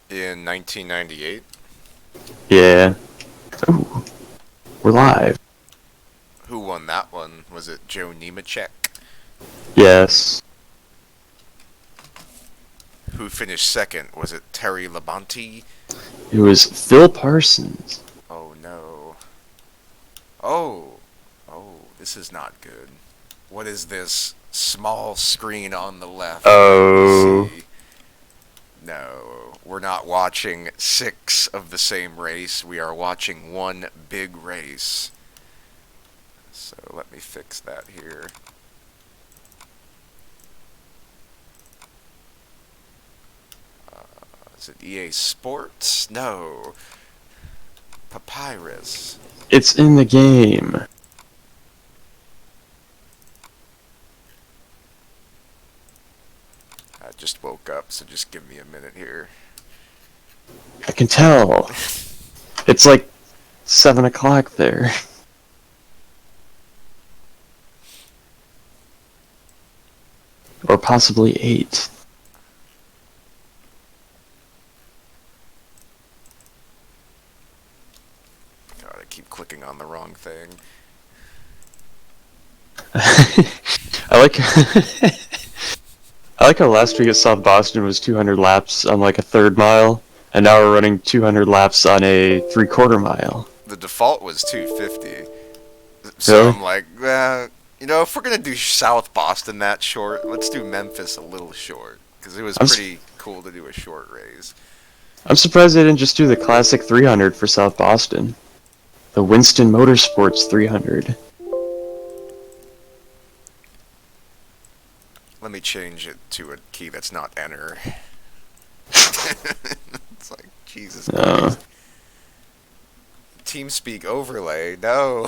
in 1998. Yeah. Ooh, we're live. Who won that one? Was it Joe Nemechek? Yes. Who finished second? Was it Terry Labonte? It was Phil Parsons. Oh no. Oh. Oh, this is not good. What is this small screen on the left that we Oh. see? No, we're not watching six of the same race. We are watching one big race. So let me fix that here. Is it EA Sports? No. Papyrus. It's in the game. I just woke up, so just give me a minute here. I can tell. It's like 7 o'clock there. Or possibly 8. God, I keep clicking on the wrong thing. I like I like how last week at South Boston was 200 laps on like a third mile, and now we're running 200 laps on a 3/4 mile. The default was 250. So Really? I'm like, if we're going to do South Boston that short, let's do Memphis a little short. Because it was I'm pretty cool to do a short race. I'm surprised they didn't just do the classic 300 for South Boston. The Winston Motorsports 300. Let me change it to a key that's not enter. It's like, Jesus Uh, Christ. TeamSpeak overlay, no.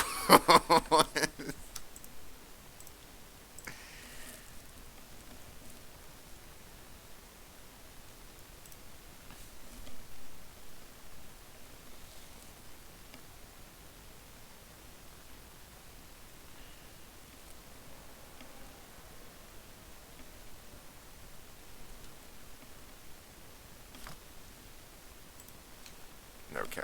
Okay.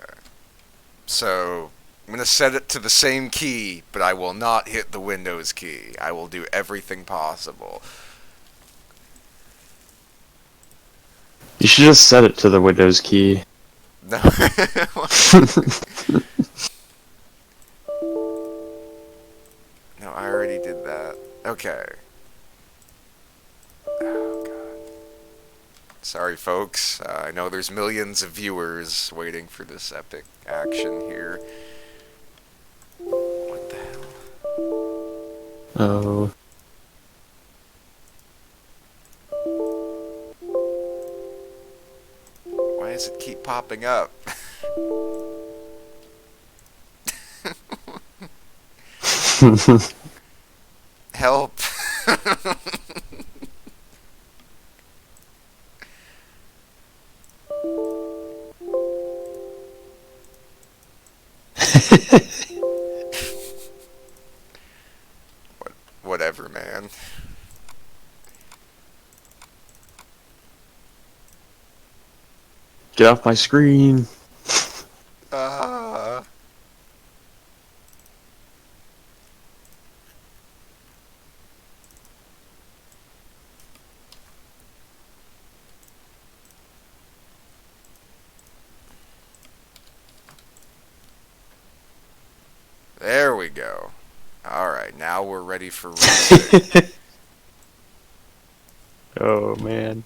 So, I'm going to set it to the same key, but I will not hit the Windows key. I will do everything possible. you should just set it to the Windows key. No. No, I already did that. Okay. Oh, God. Sorry, folks. I know there's millions of viewers waiting for this epic action here. What the hell? Oh. Why does it keep popping up? Help. Whatever, man. Get off my screen. Ah. There we go. Alright, now we're ready for racing. Oh, man.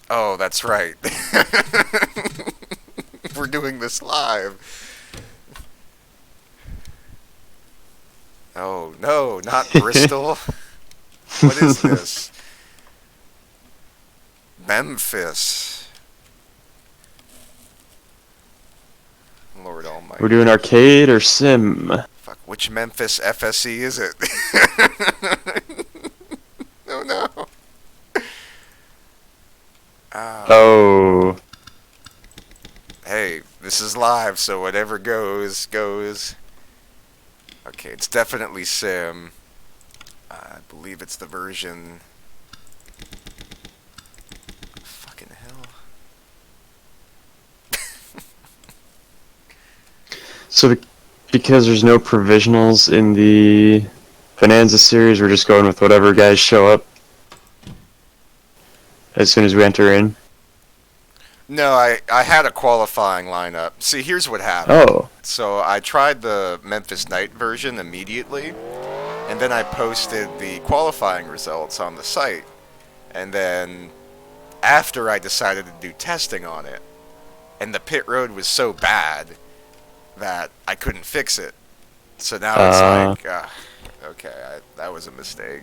Oh, that's right. We're doing this live. Oh, no, not Bristol. What is this? Memphis. Lord We're almighty. doing arcade or sim? Fuck, which Memphis FSE is it? Oh, no. Oh. Hey, this is live, so whatever goes, goes. Okay, it's definitely sim. I believe it's the version So because there's no provisionals in the Bonanza series, we're just going with whatever guys show up as soon as we enter in. No, I had a qualifying lineup. See, here's what happened. Oh. So I tried the Memphis night version immediately, and then I posted the qualifying results on the site. And then after I decided to do testing on it, and the pit road was so bad that I couldn't fix it. So now it's like, okay, that was a mistake.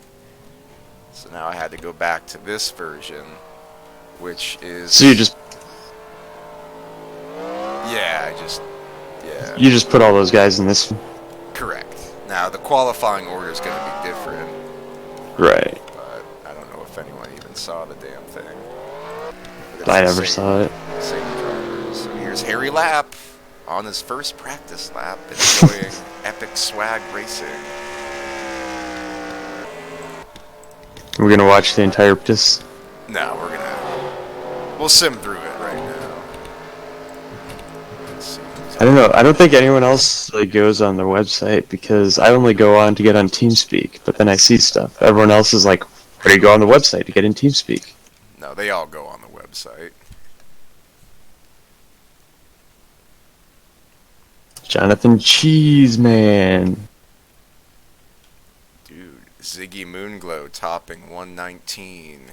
So now I had to go back to this version, which is... So you just You just put all those guys in this. Correct. Now, the qualifying order is going to be different. Right. But I don't know if anyone even saw the damn thing. I never saw it. Same drivers. So here's Harry Lapp on his first practice lap, enjoying epic swag racing. We're gonna watch the entire practice. No, we'll sim through it right now. Let's see. I don't know. I don't think anyone else really goes on their website because I only go on to get on TeamSpeak, but then I see stuff. Everyone else is like, where do you go on the website to get in TeamSpeak? No, they all go on the website. Jonathan Cheeseman. Dude, Ziggy Moonglow topping 119.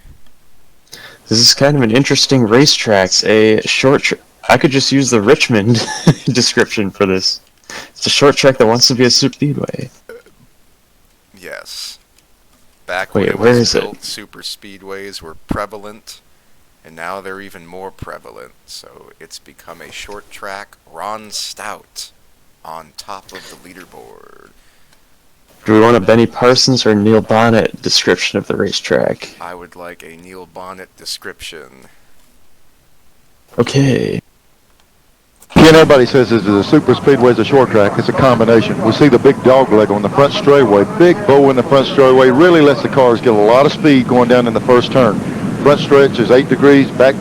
This is kind of an interesting racetrack. A short. I could just use the Richmond description for this. It's a short track that wants to be a super speedway. Yes. Back Wait, when it where was is built, it? super speedways were prevalent, and now they're even more prevalent. So it's become a short track. Ron Stout on top of the leaderboard. Do we want a Benny Parsons or Neil Bonnet description of the racetrack? I would like a Neil Bonnet description. Okay. Again, everybody says this is a super speedway, it's a short track. It's a combination. We see the big dog leg on the front straightaway. Big bow in the front straightaway really lets the cars get a lot of speed going down in the first turn. Front stretch is 8 degrees, back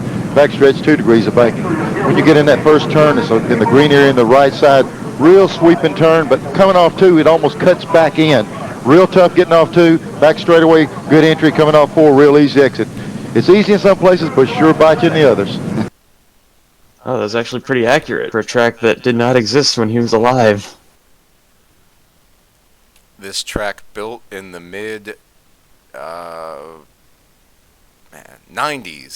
stretch 2 degrees of banking. When you get in that first turn, it's in the green area in the right side. Real sweeping turn, but coming off 2, it almost cuts back in. Real tough getting off 2, back straightaway, good entry, coming off 4, real easy exit. It's easy in some places, but sure bite you in the others. Oh, that's actually pretty accurate for a track that did not exist when he was alive. This track built in the mid 90s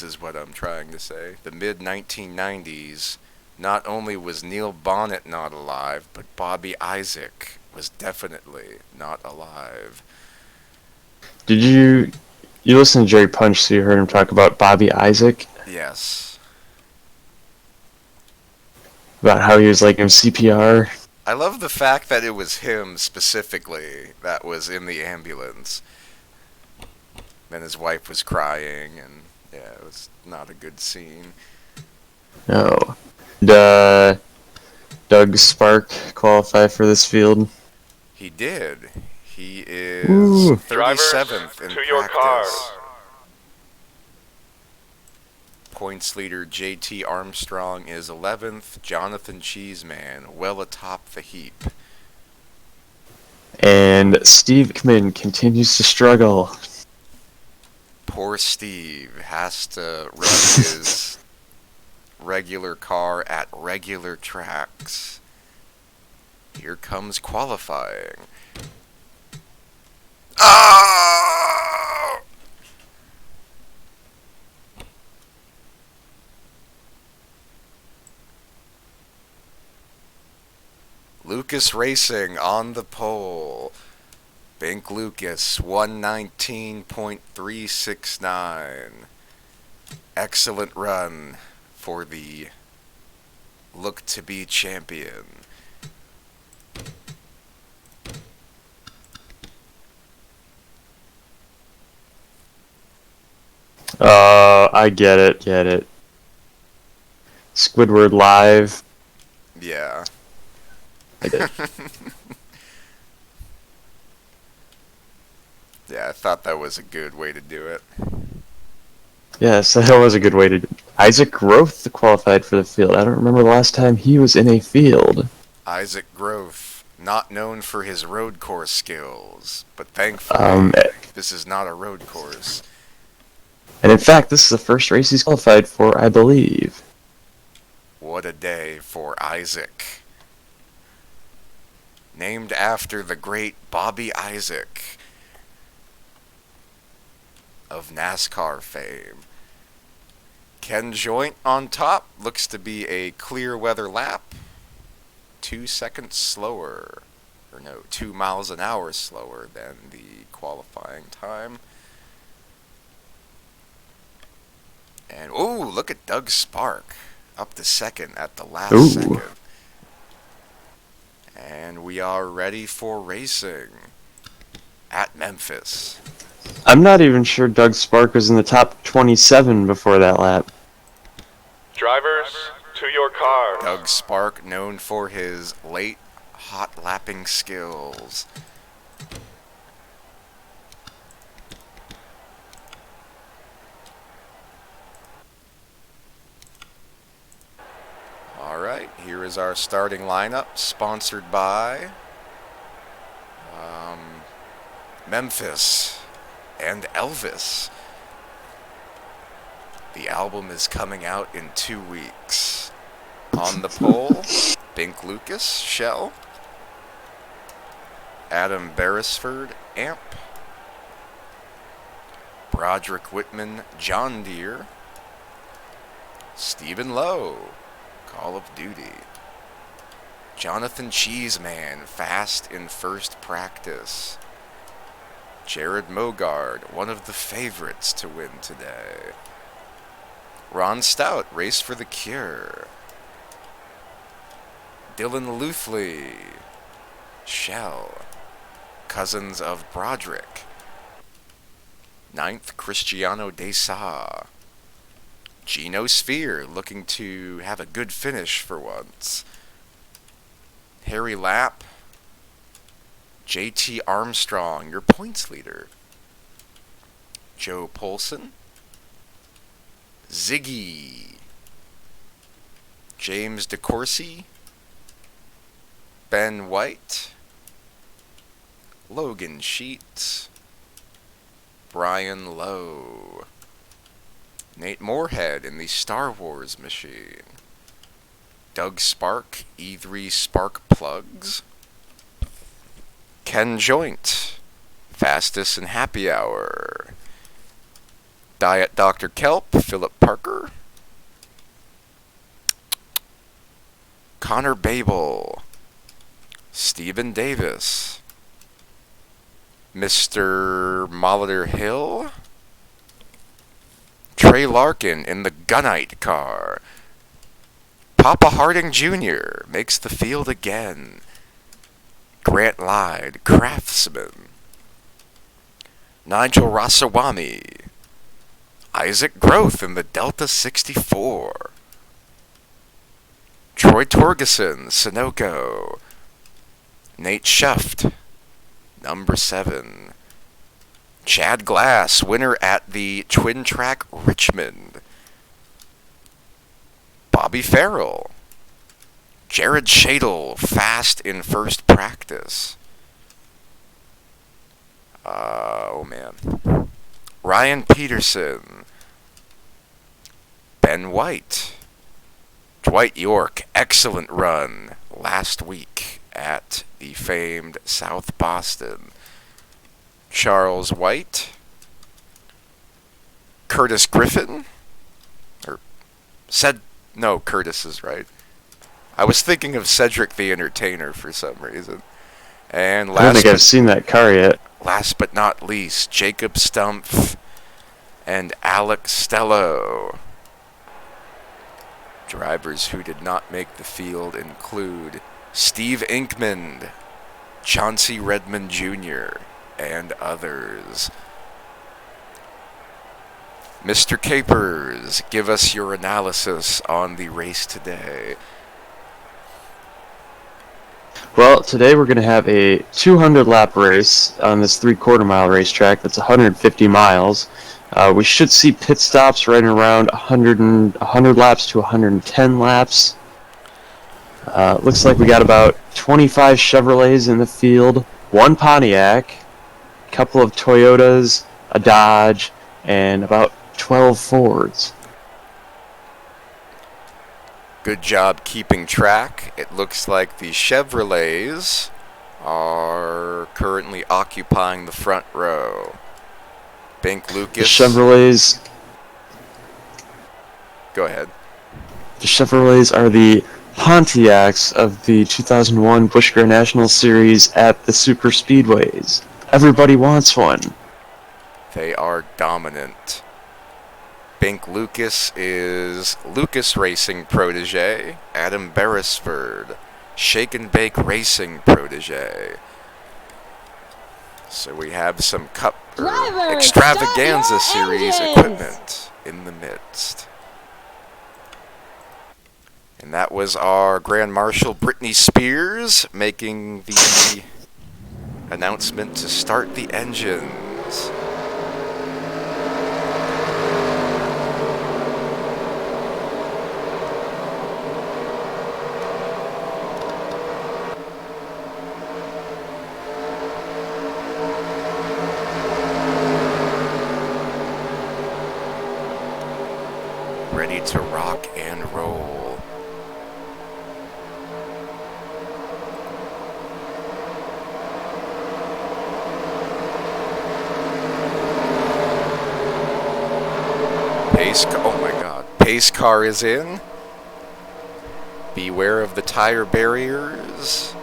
is what I'm trying to say. The mid 1990s. Not only was Neil Bonnet not alive, but Bobby Isaac was definitely not alive. Did you listen to Jerry Punch, so you heard him talk about Bobby Isaac? Yes. About how he was like in CPR? I love the fact that it was him specifically that was in the ambulance. Then his wife was crying, and yeah, it was not a good scene. No. Doug Spark qualify for this field? He did. He is Ooh. 37th in to your practice. Points leader JT Armstrong is 11th. Jonathan Cheeseman well atop the heap. And Steve Hickman continues to struggle. Poor Steve has to run his regular car at regular tracks. Here comes qualifying. Oh! Lucas Racing on the pole. Bink Lucas, 119.369. Excellent run for the look-to-be champion. I get it. Squidward Live. Yeah. I did. Yeah, I thought that was a good way to do it. Yes, that was a good way to... Isaac Roth qualified for the field. I don't remember the last time he was in a field. Isaac Growth, not known for his road course skills, but thankfully, Um, this is not a road course. and in fact, this is the first race he's qualified for, I believe. What a day for Isaac. Named after the great Bobby Isaac of NASCAR fame. Ken Joint on top, looks to be a clear weather lap. 2 seconds slower, or no, 2 miles an hour slower than the qualifying time. And, ooh, look at Doug Spark, up to second at the last second. And we are ready for racing at Memphis. I'm not even sure Doug Spark was in the top 27 before that lap. Drivers, to your car. Doug Spark, known for his late hot lapping skills. Alright, here is our starting lineup, sponsored by Memphis and Elvis. The album is coming out in 2 weeks. On the pole, Bink Lucas, Shell. Adam Beresford, Amp. Broderick Whitman, John Deere. Stephen Lowe, Call of Duty. Jonathan Cheeseman, fast in first practice. Jared Mogard, one of the favorites to win today. Ron Stout, Race for the Cure. Dylan Luthley, Shell, cousins of Broderick. 9th, Cristiano Desa. Geno Sphere, looking to have a good finish for once. Harry Lapp. JT Armstrong, your points leader. Joe Polson. Ziggy. James DeCourcy. Ben White. Logan Sheets. Brian Lowe. Nate Moorhead in the Star Wars machine. Doug Spark, E3 Spark Plugs. Ken Joint, Fastest and Happy Hour. Diet Dr. Kelp, Philip Parker. Connor Babel. Stephen Davis. Mr. Molitor Hill. Trey Larkin in the Gunite car. Papa Harding Jr. makes the field again. Grant Lyde, Craftsman. Nigel Rassawami. Isaac Growth in the Delta 64. Troy Torgeson, Sunoco. Nate Schuft, number 7. Chad Glass, winner at the Twin Track Richmond. Bobby Farrell. Jared Shadle, fast in first practice. Oh man. Ryan Peterson. Ben White. Dwight York, excellent run last week at the famed South Boston. Charles White. Curtis Griffin. Curtis is right. I was thinking of Cedric the Entertainer for some reason. And I don't think I've seen that car yet. Last but not least, Jacob Stumpf and Alex Stello. Drivers who did not make the field include Steve Inkman, Chauncey Redmond Jr., and others. Mr. Capers, give us your analysis on the race today. Well, today we're going to have a 200-lap race on this 3/4 mile racetrack. That's 150 miles. We should see pit stops right around 100 laps to 110 laps. Looks like we got about 25 Chevrolets in the field, one Pontiac, a couple of Toyotas, a Dodge, and about 12 Fords. Good job keeping track. It looks like the Chevrolets are currently occupying the front row. Bink The Lucas. Chevrolets Go ahead. The Chevrolets are the Pontiacs of the 2001 Busch Grand National Series at the super speedways. Everybody wants one. They are dominant. Bink Lucas is Lucas Racing protege. Adam Beresford, Shake and Bake Racing protege. So we have some Drivers, Extravaganza start your Series engines. equipment in the midst. And that was our Grand Marshal Britney Spears making the announcement to start the engines. Ready to rock and roll. Oh my god. Pace car is in. Beware of the tire barriers.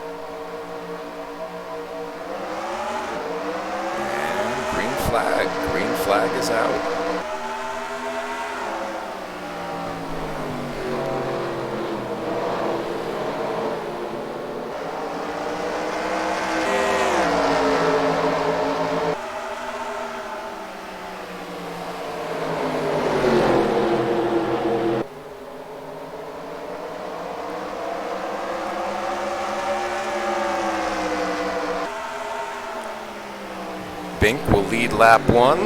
And green flag. Green flag is out. Bink will lead lap 1.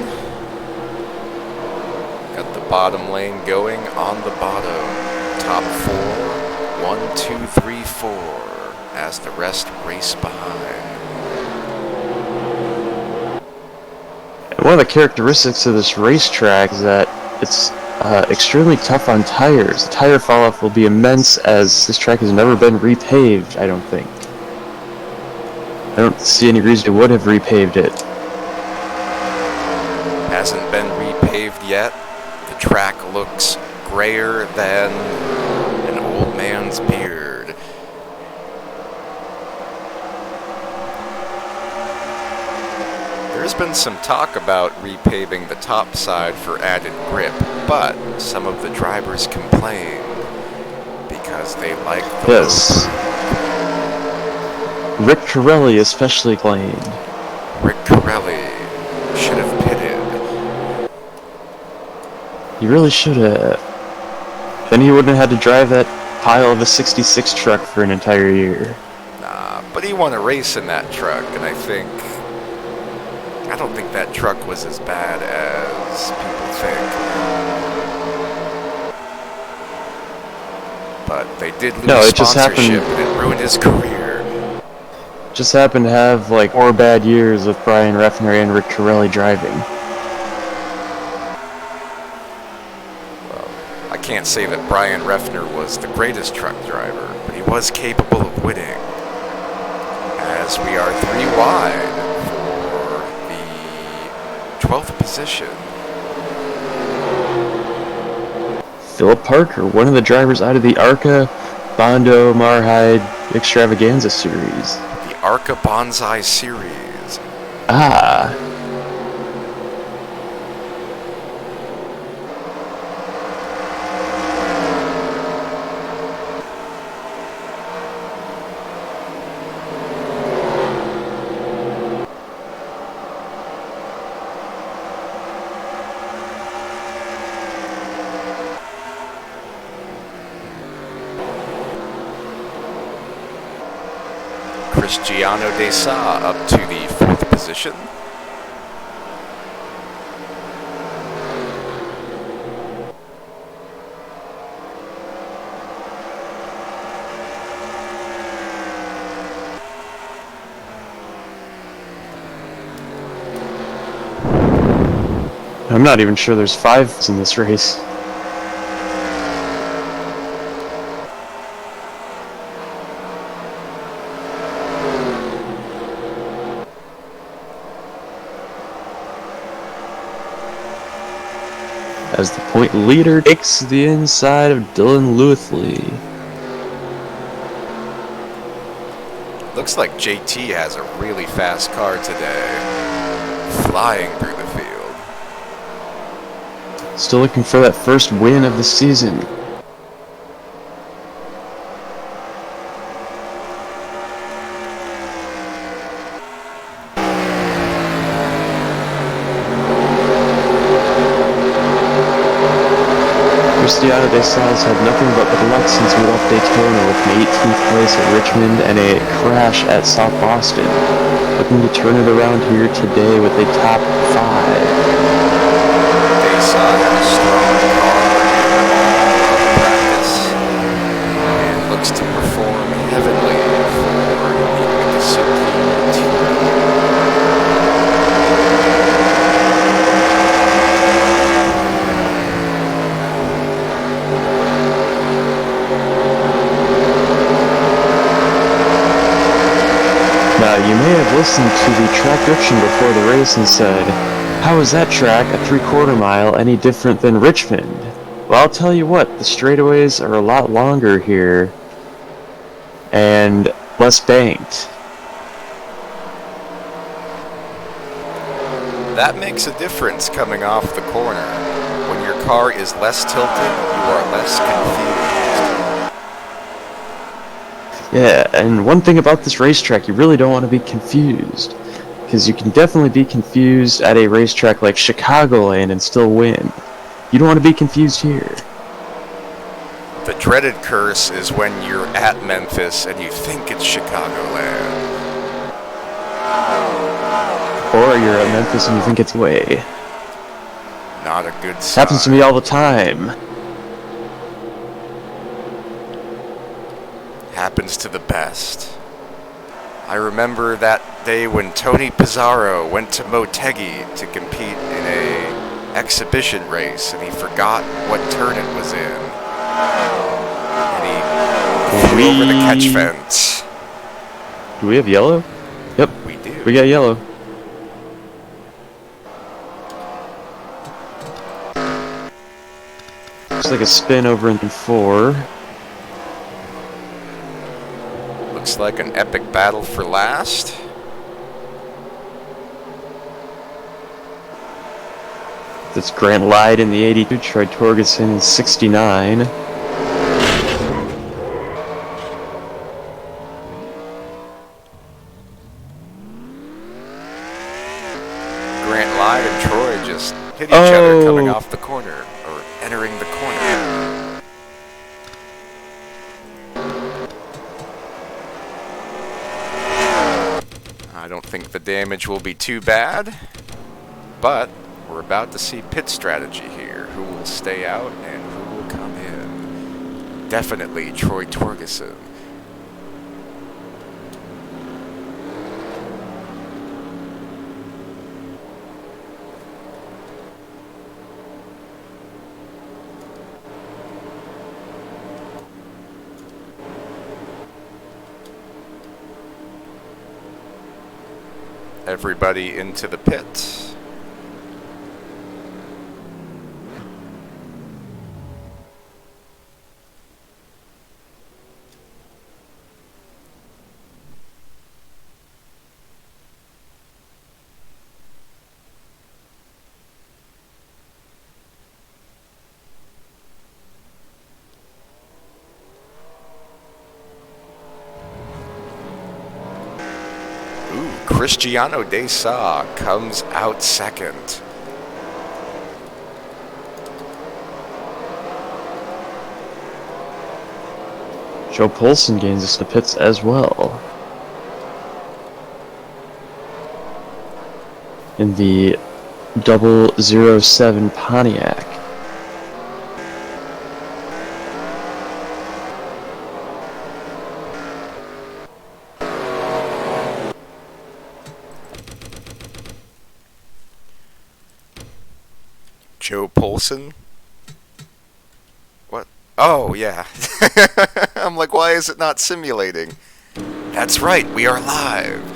Got the bottom lane going on the bottom. Top 4. 1, 2, 3, 4. As the rest race behind. One of the characteristics of this racetrack is that it's extremely tough on tires. The tire fall-off will be immense as this track has never been repaved, I don't think. I don't see any reason it would have repaved it. Hasn't been repaved yet. The track looks grayer than an old man's beard. There's been some talk about repaving the top side for added grip, but some of the drivers complain because they like the Yes. Rick Corelli especially claimed. Rick Corelli should have pitted. He really should have. Then he wouldn't have had to drive that pile of a 66 truck for an entire year. Nah, but he won a race in that truck, and I don't think that truck was as bad as people think. But they did lose No, it just sponsorship, happened- and it ruined his career. Just happened to have like 4 bad years with Brian Reffner and Rick Corelli driving. Well, I can't say that Brian Reffner was the greatest truck driver, but he was capable of winning. As we are 3 wide for the 12th position. Philip Parker, one of the drivers out of the ARCA Bondo Marhide Extravaganza series. The Arca Bonsai Series. Ah. Cristiano De Sa up to the 4th position. I'm not even sure there's 5 in this race. As the point leader takes the inside of Dylan Lewithley. Looks like JT has a really fast car today. Flying through the field. Still looking for that first win of the season. Cristiano de Sal's had nothing but good luck since we left Daytona with an 18th place at Richmond and a crash at South Boston. Looking to turn it around here today with a top 5. They saw had a strong car in all of practice and looks to perform heavenly for the Suzuki team. Now, you may have listened to the track direction before the race and said, how is that track, a 3/4 mile, any different than Richmond? Well, I'll tell you what, the straightaways are a lot longer here and less banked. That makes a difference coming off the corner. When your car is less tilted, you are less confused. Yeah, and one thing about this racetrack, you really don't want to be confused. Because you can definitely be confused at a racetrack like Chicagoland and still win. You don't want to be confused here. The dreaded curse is when you're at Memphis and you think it's Chicagoland. Or you're at Memphis and you think it's way. Not a good sign. Happens to me all the time. Happens to the best. I remember that day when Tony Pizarro went to Motegi to compete in a exhibition race and he forgot what turn it was in. And he flew over the catch fence. Do we have yellow? Yep, We do. we got yellow. Looks like a spin over in 4. Looks like an epic battle for last. That's Grant Lyde in the 82, Troy Torgerson in 69. Grant Lyde and Troy just hit each other coming off the corner, or entering the corner. I don't think the damage will be too bad, but we're about to see pit strategy here. Who will stay out and who will come in? Definitely Troy Torgerson. Everybody into the pit. Cristiano de Sa comes out second. Joe Poulsen gains us the pits as well. In the 007 Pontiac. Joe Polson? What? Oh, yeah. I'm like, why is it not simulating? That's right, we are live.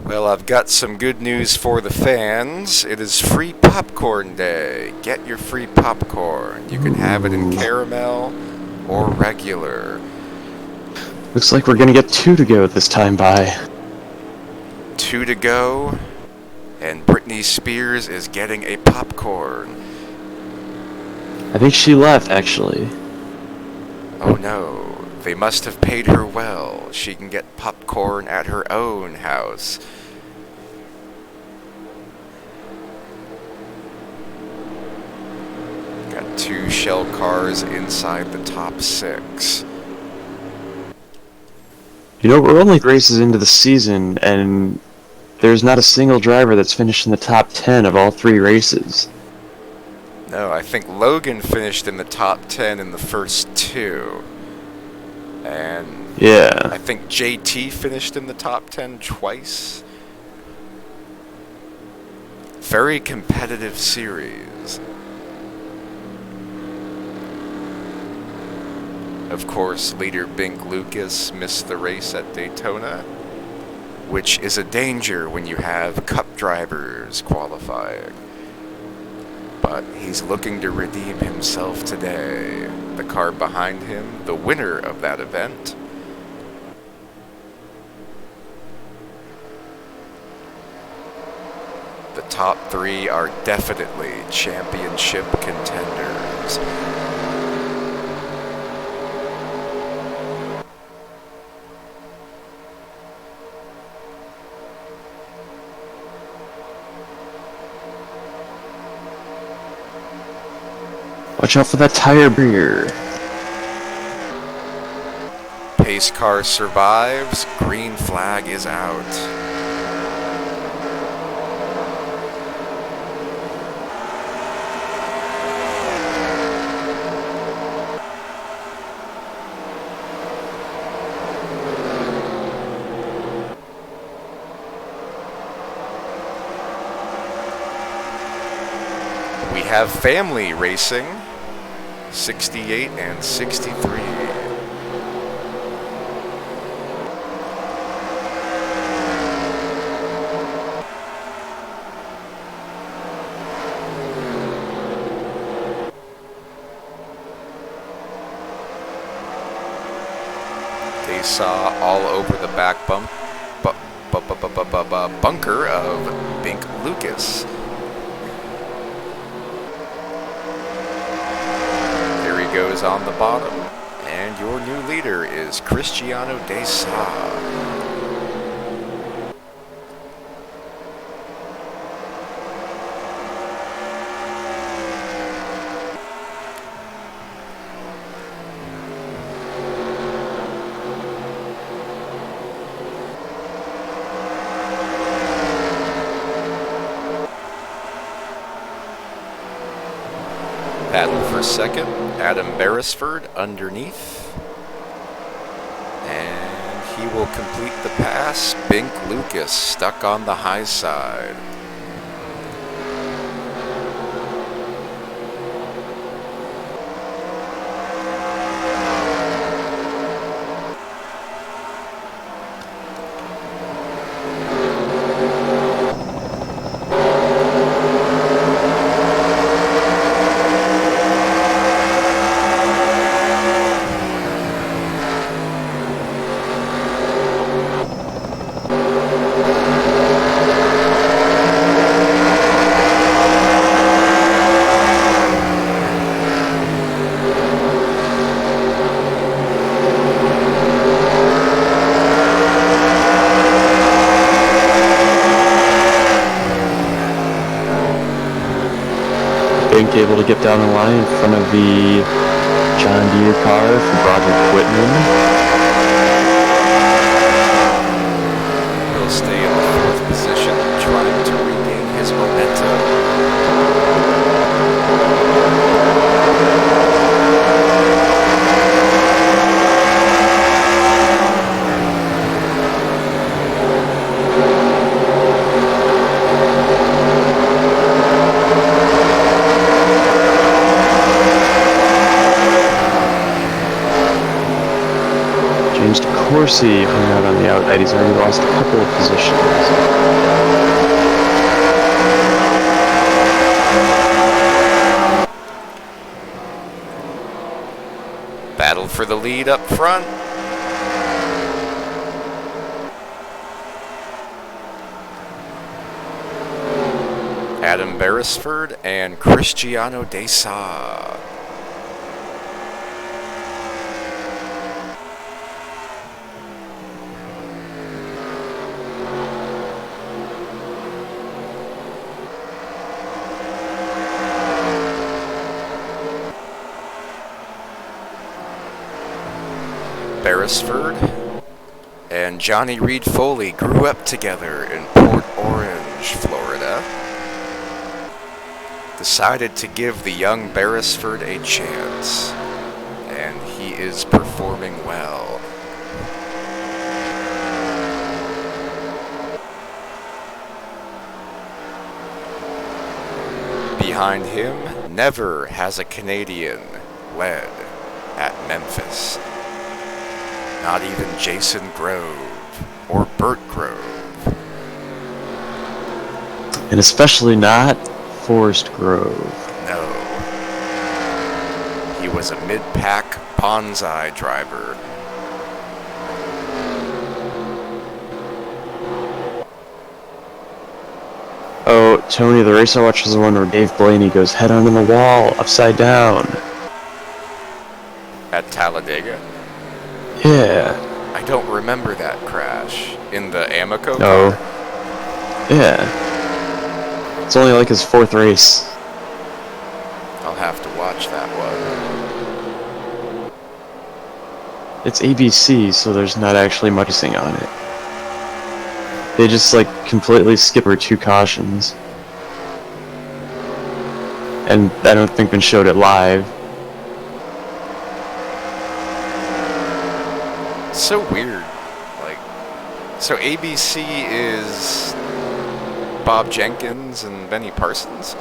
Well, I've got some good news for the fans. It is free popcorn day. Get your free popcorn. You can have it in caramel or regular. Looks like we're gonna get 2 to go this time by. 2 to go, and Britney Spears is getting a popcorn. I think she left, actually. Oh no, they must have paid her well. She can get popcorn at her own house. Got 2 shell cars inside the top 6. You know, we're only races into the season, and there's not a single driver that's finished in the top 10 of all 3 races. No, I think Logan finished in the top 10 in the first 2. And Yeah. I think JT finished in the top 10 twice. Very competitive series. Of course, leader Bink Lucas missed the race at Daytona, which is a danger when you have Cup drivers qualifying. But he's looking to redeem himself today. The car behind him, the winner of that event. The top 3 are definitely championship contenders. Watch out for that tire barrier. Pace car survives. Green flag is out. We have family racing. 68 and 63. They saw all over the back bunker of Bink Lucas. Goes on the bottom, and your new leader is Cristiano De Sa. Battle for second. Adam Beresford underneath. And he will complete the pass. Bink Lucas stuck on the high side. Bink able to get down the line in front of the John Deere car from Roger Whitman. He'll stay in the 4th position, trying to regain his momentum. course he hung out on the outside. He's already lost a couple of positions. Battle for the lead up front. Adam Beresford and Cristiano De Sa. Beresford and Johnny Reed Foley grew up together in Port Orange, Florida. Decided to give the young Beresford a chance, and he is performing well. Behind him, never has a Canadian led at Memphis. Not even Jason Grove or Burt Grove. And especially not Forest Grove. No. He was a mid-pack bonsai driver. Oh, Tony, the race I watched was the one where Dave Blaney goes head on in the wall, upside down. At Talladega? Yeah. I don't remember that crash. In the Amoco No. car? Yeah. It's only like his 4th race. I'll have to watch that one. It's ABC, so there's not actually much racing on it. They just like completely skip over 2 cautions. And I don't think they showed it live. So weird. Like, so ABC is Bob Jenkins and Benny Parsons?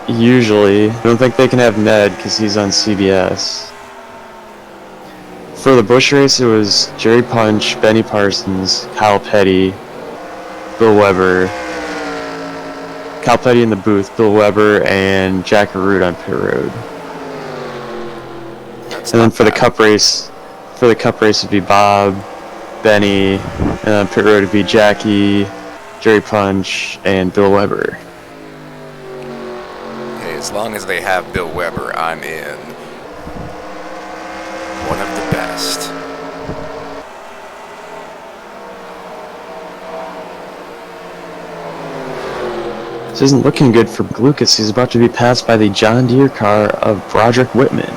Usually. I don't think they can have Ned because he's on CBS. For the Busch race, it was Jerry Punch, Benny Parsons, Kyle Petty, Bill Weber. Kyle Petty in the booth, Bill Weber, and Jack Arute on pit road. That's And then not for the bad. Cup race, it'd be Bob, Benny, and on pit road it'd be Jackie, Jerry Punch, and Bill Weber. Hey, as long as they have Bill Weber, I'm in. One of the best. This isn't looking good for Lucas. He's about to be passed by the John Deere car of Broderick Whitman.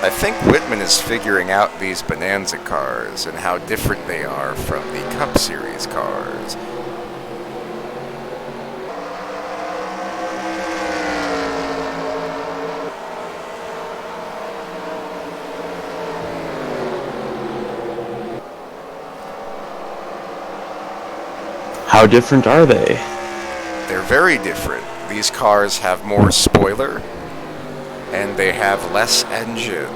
I think Whitman is figuring out these Bonanza cars and how different they are from the Cup Series cars. How different are they? They're very different. These cars have more spoiler, and they have less engine.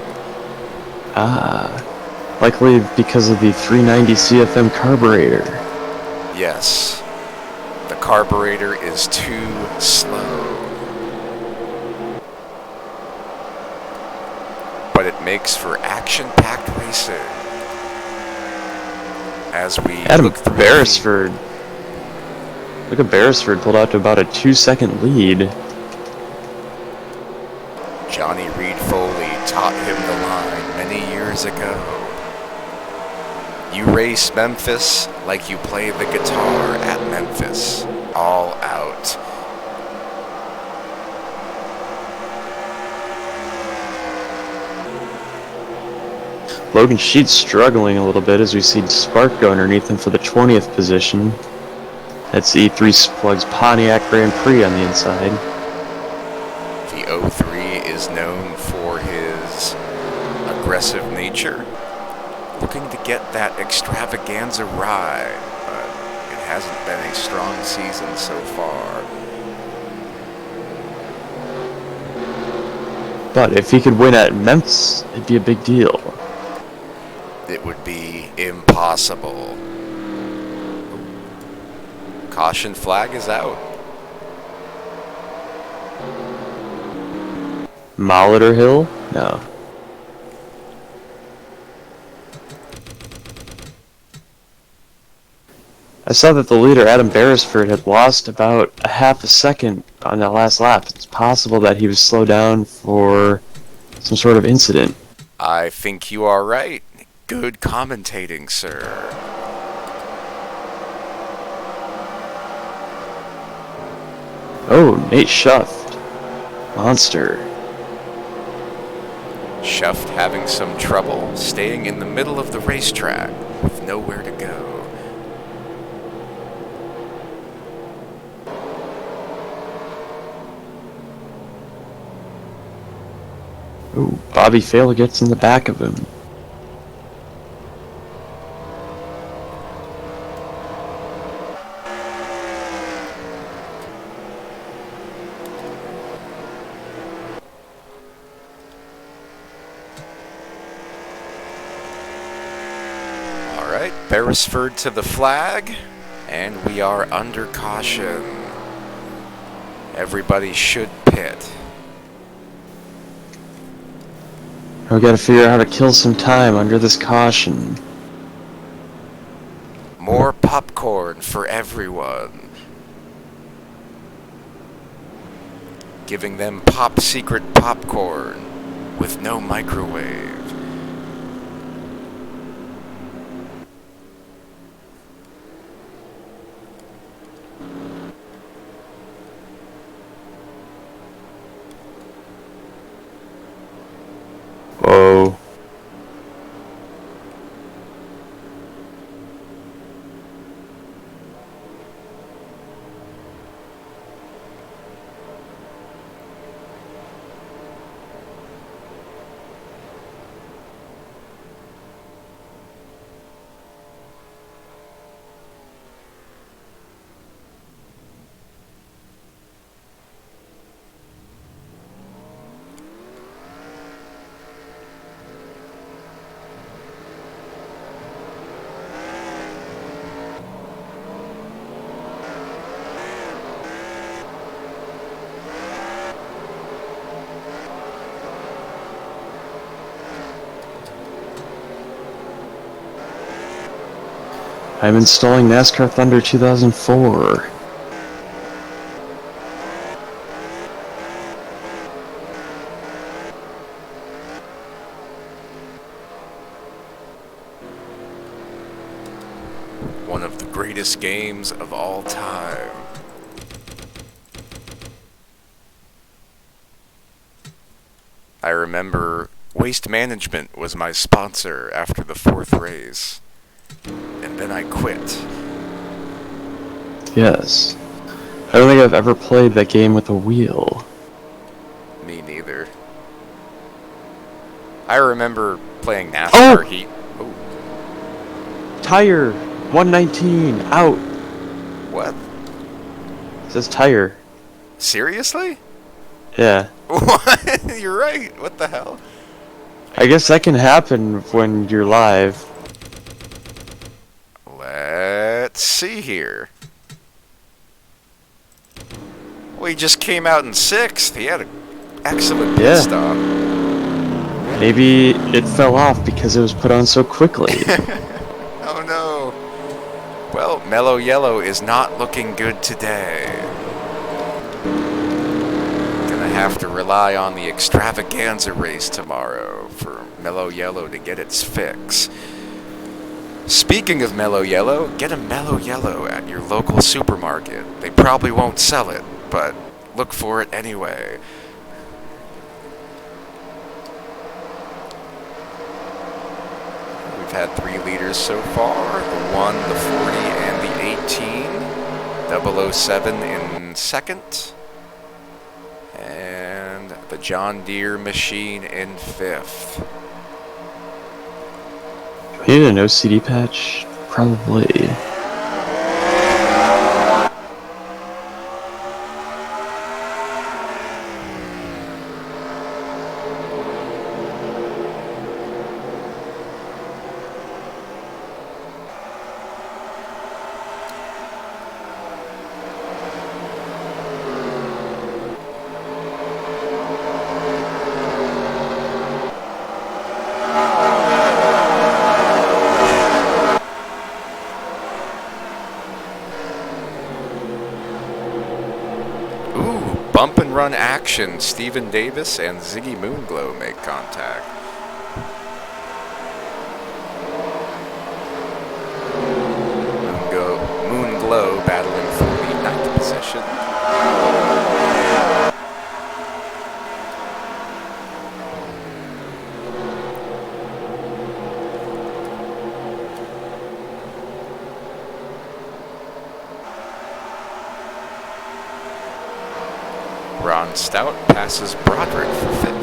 Likely because of the 390 CFM carburetor. Yes, the carburetor is too slow. But it makes for action-packed racing. As we Adam look through Beresford. Look at Beresford pulled out to about a 2-second lead. Johnny Reed Foley taught him the line many years ago. You race Memphis like you play the guitar at Memphis. All out. Logan Sheets struggling a little bit as we see Spark go underneath him for the 20th position. That's E3 Plug's Pontiac Grand Prix on the inside. The 03 is known for his aggressive nature, looking to get that extravaganza ride, but it hasn't been a strong season so far. But if he could win at Memphis, it'd be a big deal. It would be impossible. Caution flag is out. Molitor Hill? No. I saw that the leader, Adam Beresford, had lost about a half a second on that last lap. It's possible that he was slowed down for some sort of incident. I think you are right. Good commentating, sir. Oh, Nate Schuft. Monster. Schuft having some trouble staying in the middle of the racetrack with nowhere to go. Ooh, Bobby Fail gets in the back of him. Alright, Beresford to the flag, and we are under caution. Everybody should pit. We gotta figure out how to kill some time under this caution. More popcorn for everyone. Giving them pop secret popcorn with no microwave. Whoa. I'm installing NASCAR Thunder 2004. One of the greatest games of all time. I remember Waste Management was my sponsor after the 4th race. And then I quit. Yes. I don't think I've ever played that game with a wheel. Me neither. I remember playing NASCAR Heat. Oh, Tire 119 out. what? It says tire. Seriously? Yeah. What? You're right. What the hell? I guess that can happen when you're live. Let's see here. Well, he just came out in 6th. He had an excellent pit stop. Maybe it fell off because it was put on so quickly. Oh no. Well, Mellow Yellow is not looking good today. Gonna have to rely on the extravaganza race tomorrow for Mellow Yellow to get its fix. Speaking of Mellow Yellow, get a Mellow Yellow at your local supermarket. They probably won't sell it, but look for it anyway. We've had 3 leaders so far, the 1, the 40, and the 18. 007 in 2nd. And the John Deere machine in 5th. We need an OCD patch? Probably. run action, Stephen Davis and Ziggy Moonglow make contact. Moonglow battling for the 9th position. Ron Stout passes Broderick for 5th.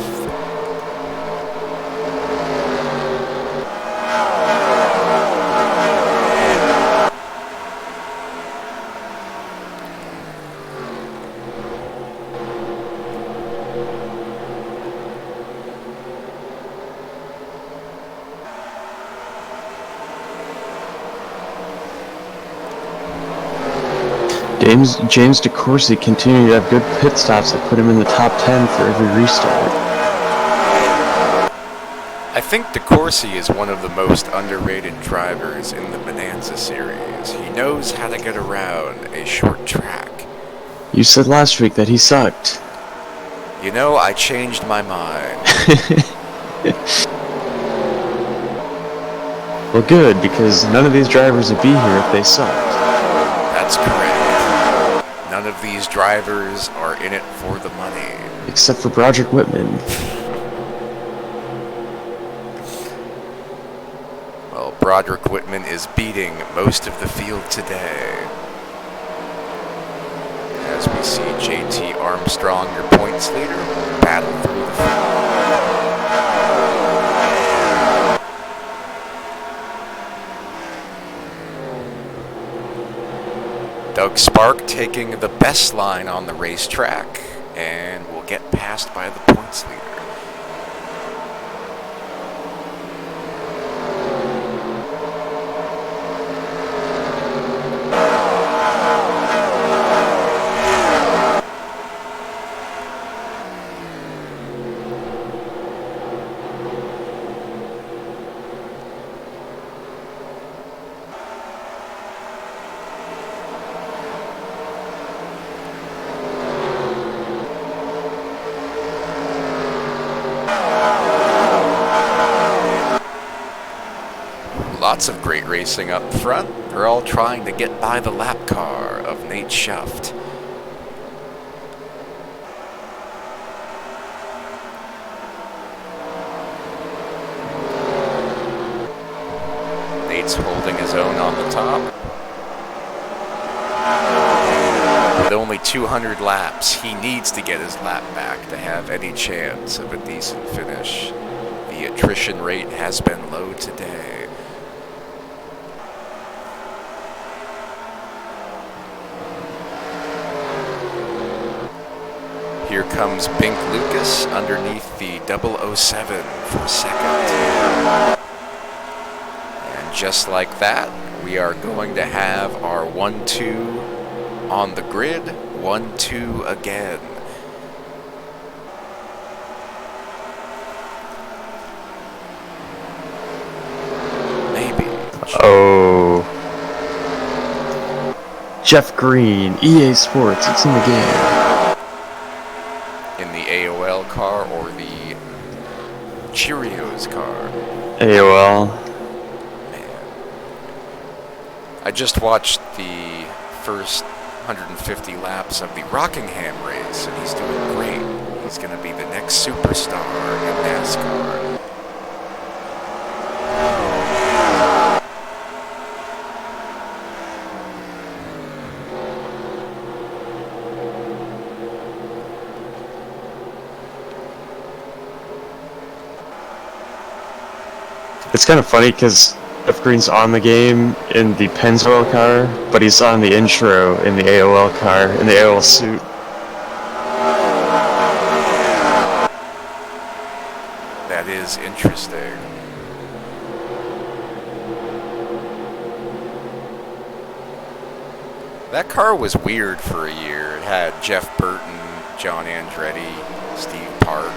James DeCourcy continued to have good pit stops that put him in the top 10 for every restart. I think DeCourcy is one of the most underrated drivers in the Bonanza series. He knows how to get around a short track. You said last week that he sucked. You know, I changed my mind. Well, good, because none of these drivers would be here if they sucked. That's correct. None of these drivers are in it for the money. Except for Broderick Whitman. Well, Broderick Whitman is beating most of the field today. As we see JT Armstrong, your points leader, battle through the field. Doug Spark taking the best line on the racetrack and will get passed by the points leader. Lots of great racing up front. They're all trying to get by the lap car of Nate Schuft. Nate's holding his own on the top. With only 200 laps, he needs to get his lap back to have any chance of a decent finish. The attrition rate has been low today. Here comes Bink Lucas underneath the 007 for second. And just like that, we are going to have our 1-2 on the grid, 1-2 again. Maybe. Oh. Jeff Green, EA Sports, it's in the game. In the AOL car or the Cheerios car? AOL. Man. I just watched the first 150 laps of the Rockingham race, and he's doing great. He's going to be the next superstar in NASCAR. It's kind of funny because Jeff Green's on the game in the Pennzoil car, but he's on the intro in the AOL car, in the AOL suit. That is interesting. That car was weird for a year. It had Jeff Burton, John Andretti, Steve Park,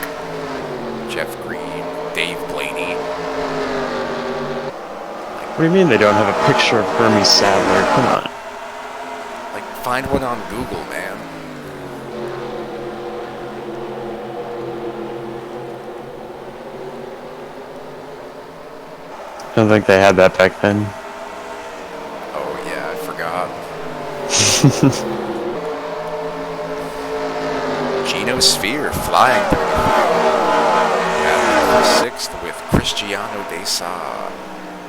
Jeff Green, Dave Blaney. What do you mean they don't have a picture of Hermie Sadler? Come on. Like, find one on Google, man. I don't think they had that back then. Oh yeah, I forgot. Gino Sphere flying through the field. At sixth with Cristiano De Sa.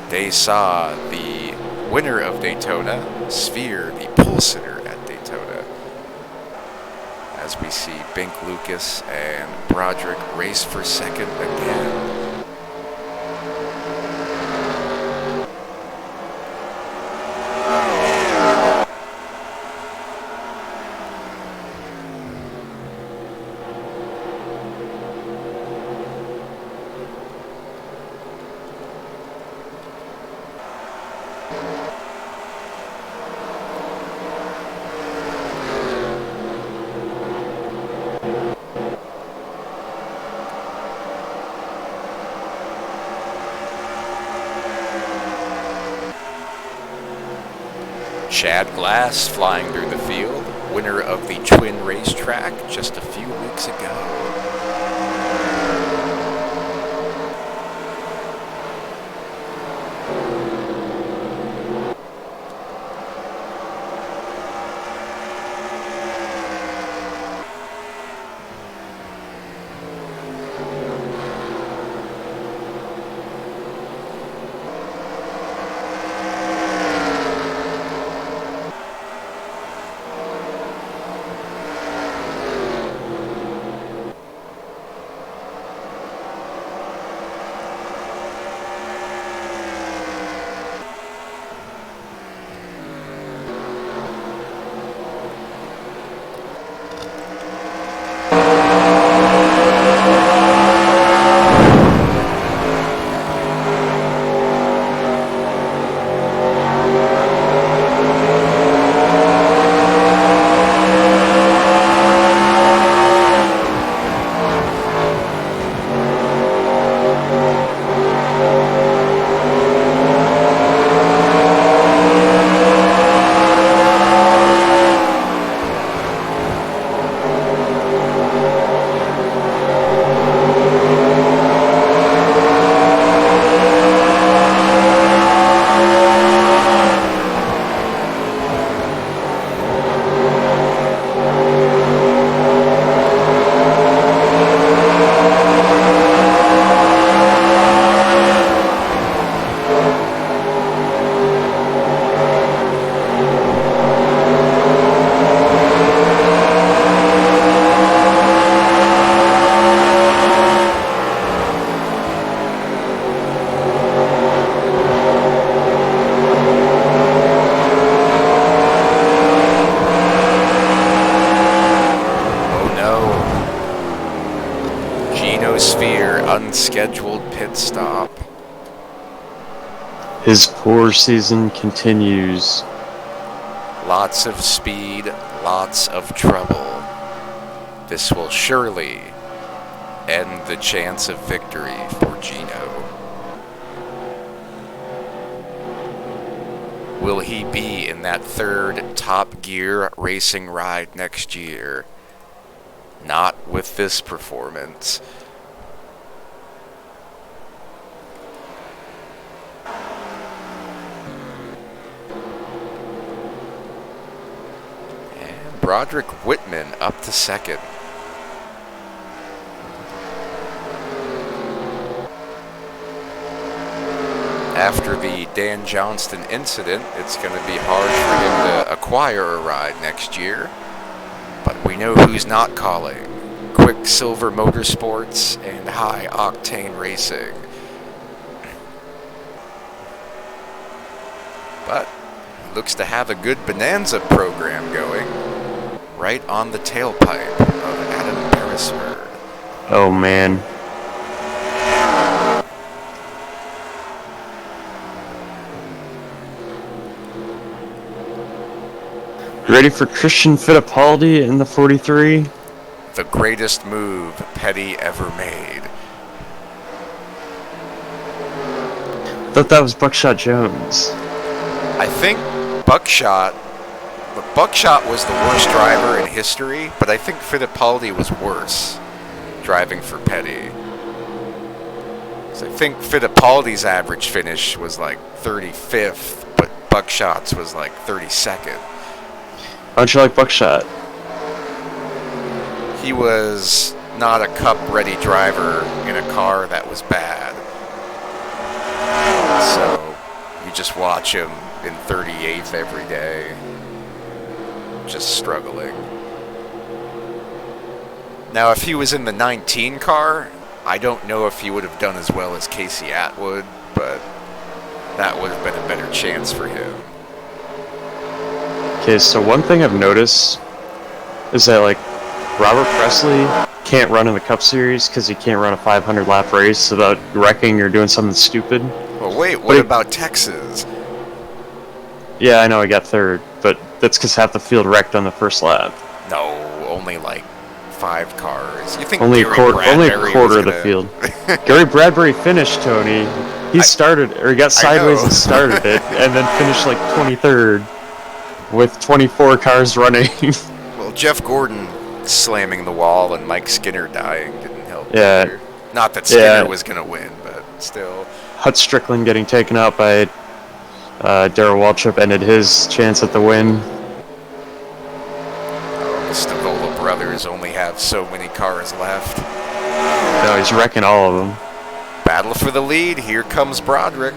De Sa, the winner of Daytona. Sphere, the pole sitter at Daytona. As we see Bink Lucas and Broderick race for second again. Chad Glass flying through the field, winner of the Twin Racetrack just a few weeks ago. Unscheduled pit stop. His poor season continues. Lots of speed, lots of trouble. This will surely end the chance of victory for Gino. Will he be in that third Top Gear racing ride next year? Not with this performance. Broderick Whitman up to second. After the Dan Johnston incident, it's going to be hard for him to acquire a ride next year. But we know who's not calling. Quicksilver Motorsports and High Octane Racing. But he looks to have a good Bonanza program going. Right on the tailpipe of Adam Beresford. Oh man. Ready for Christian Fittipaldi in the 43? The greatest move Petty ever made. Thought that was Buckshot Jones. I think Buckshot was the worst driver in history, but I think Fittipaldi was worse driving for Petty. So I think Fittipaldi's average finish was like 35th, but Buckshot's was like 32nd. Why don't you like Buckshot? He was not a cup-ready driver in a car that was bad. So you just watch him in 38th every day, just struggling. Now, if he was in the 19 car, I don't know if he would have done as well as Casey Atwood, but that would have been a better chance for him. Okay, so one thing I've noticed is that, like, Robert Presley can't run in the Cup Series because he can't run a 500-lap race without wrecking or doing something stupid. Well, wait, what about Texas? Yeah, I know he got third, but that's because half the field wrecked on the first lap. No, only like 5 cars. You think Only Gary a quarter Bradbury of the field. Gary Bradbury finished, Tony. He got sideways and started it, and then finished like 23rd with 24 cars running. Well, Jeff Gordon slamming the wall and Mike Skinner dying didn't help. Yeah. Either. Not that Skinner was going to win, but still. Hut Strickland getting taken out by Darrell Waltrip ended his chance at the win. The Stavola brothers only have so many cars left. No, he's wrecking all of them. Battle for the lead. Here comes Broderick.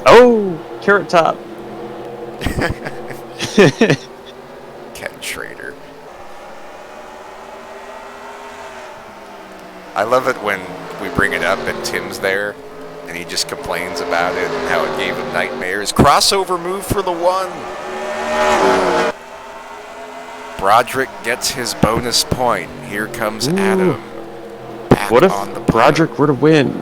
Oh, Carrot Top. Ken Schrader. I love it when we bring it up and Tim's there and he just complains about it and how it gave him nightmares. Crossover move for the 1. Broderick gets his bonus point. Here comes Adam. Back what if on the Broderick were to win?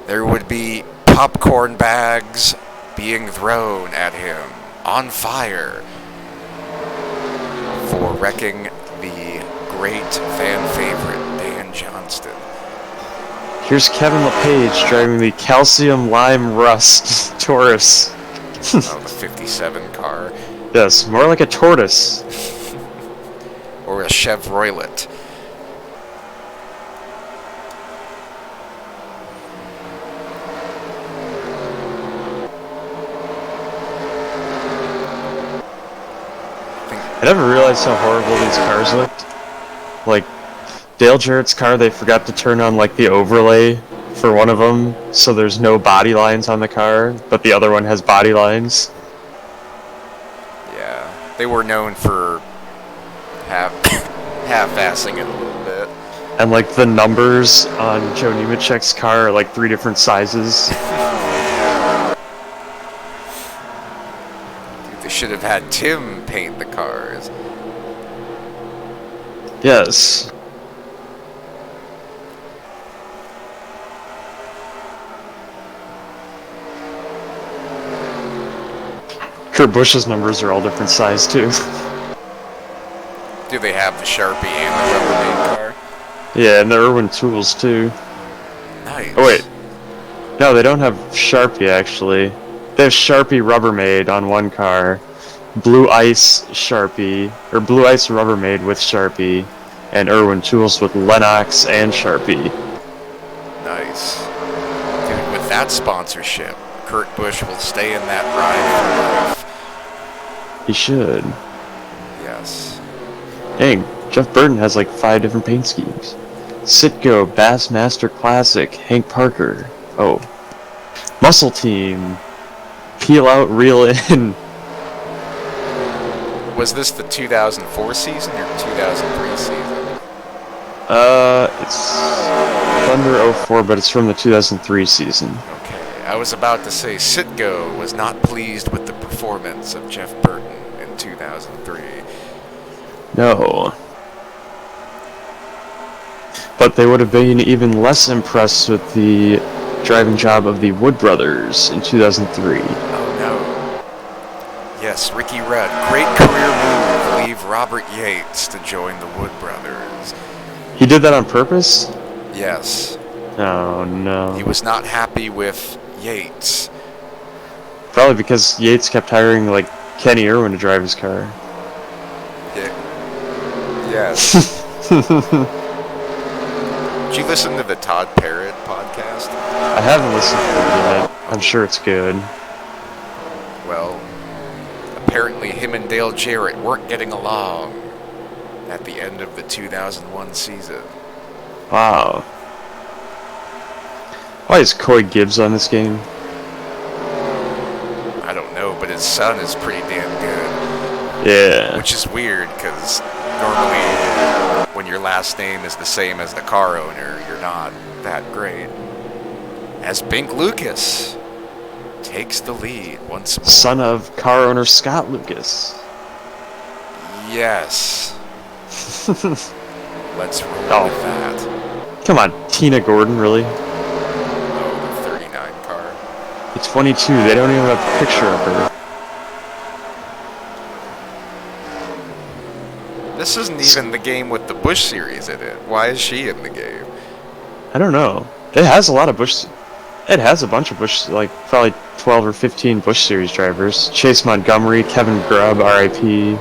There would be popcorn bags being thrown at him on fire for wrecking the great fan favorite Dan Johnston. Here's Kevin Lepage driving the Calcium Lime Rust Taurus. Oh, the 57 car. Yes, more like a tortoise. Or a Chevrolet. I never realized how horrible these cars looked. Like, Dale Jarrett's car, they forgot to turn on, like, the overlay for one of them, so there's no body lines on the car, but the other one has body lines. Yeah, they were known for half-assing it a little bit. And, like, the numbers on Joe Nemechek's car are, like, 3 different sizes. Dude, they should have had Tim paint the cars. Yes. Kurt Busch's numbers are all different size, too. Do they have the Sharpie and the Rubbermaid car? Yeah, and the Irwin tools, too. Nice. Oh, wait. No, they don't have Sharpie, actually. They have Sharpie Rubbermaid on one car, Blue Ice Sharpie, or Blue Ice Rubbermaid with Sharpie, and Irwin Tools with Lennox and Sharpie. Nice. Dude, with that sponsorship, Kurt Busch will stay in that ride for life. He should. Yes. Dang, Jeff Burton has like 5 different paint schemes. Citgo, Bassmaster Classic, Hank Parker. Oh. Muscle Team. Peel Out, Reel In. Was this the 2004 season or 2003 season? It's Thunder 04, but it's from the 2003 season. Okay, I was about to say Citgo was not pleased with the performance of Jeff Burton in 2003. No. But they would have been even less impressed with the driving job of the Wood brothers in 2003. Oh no. Yes, Ricky Rudd. Great career move. Leave Robert Yates to join the Wood brothers. He did that on purpose? Yes. Oh no. He was not happy with Yates. Probably because Yates kept hiring like Kenny Irwin to drive his car. Yeah. Yes. Did you listen to the Todd Parrott podcast? I haven't listened to it yet. I'm sure it's good. Well, apparently him and Dale Jarrett weren't getting along at the end of the 2001 season. Wow. Why is Coy Gibbs on this game? I don't know, but his son is pretty damn good. Yeah. Which is weird, because normally when your last name is the same as the car owner, you're not that great. As Bink Lucas takes the lead once more. Son of car owner Scott Lucas. Yes. Let's roll with that. Come on, Tina Gordon, really? Oh, the 39 car. It's 22, they don't even have a picture of her. This isn't even the game with the Busch series in it. Why is she in the game? I don't know. It has a lot of Busch... It has a bunch of Busch, like, probably 12 or 15 Busch series drivers. Chase Montgomery, Kevin Grubb, R.I.P.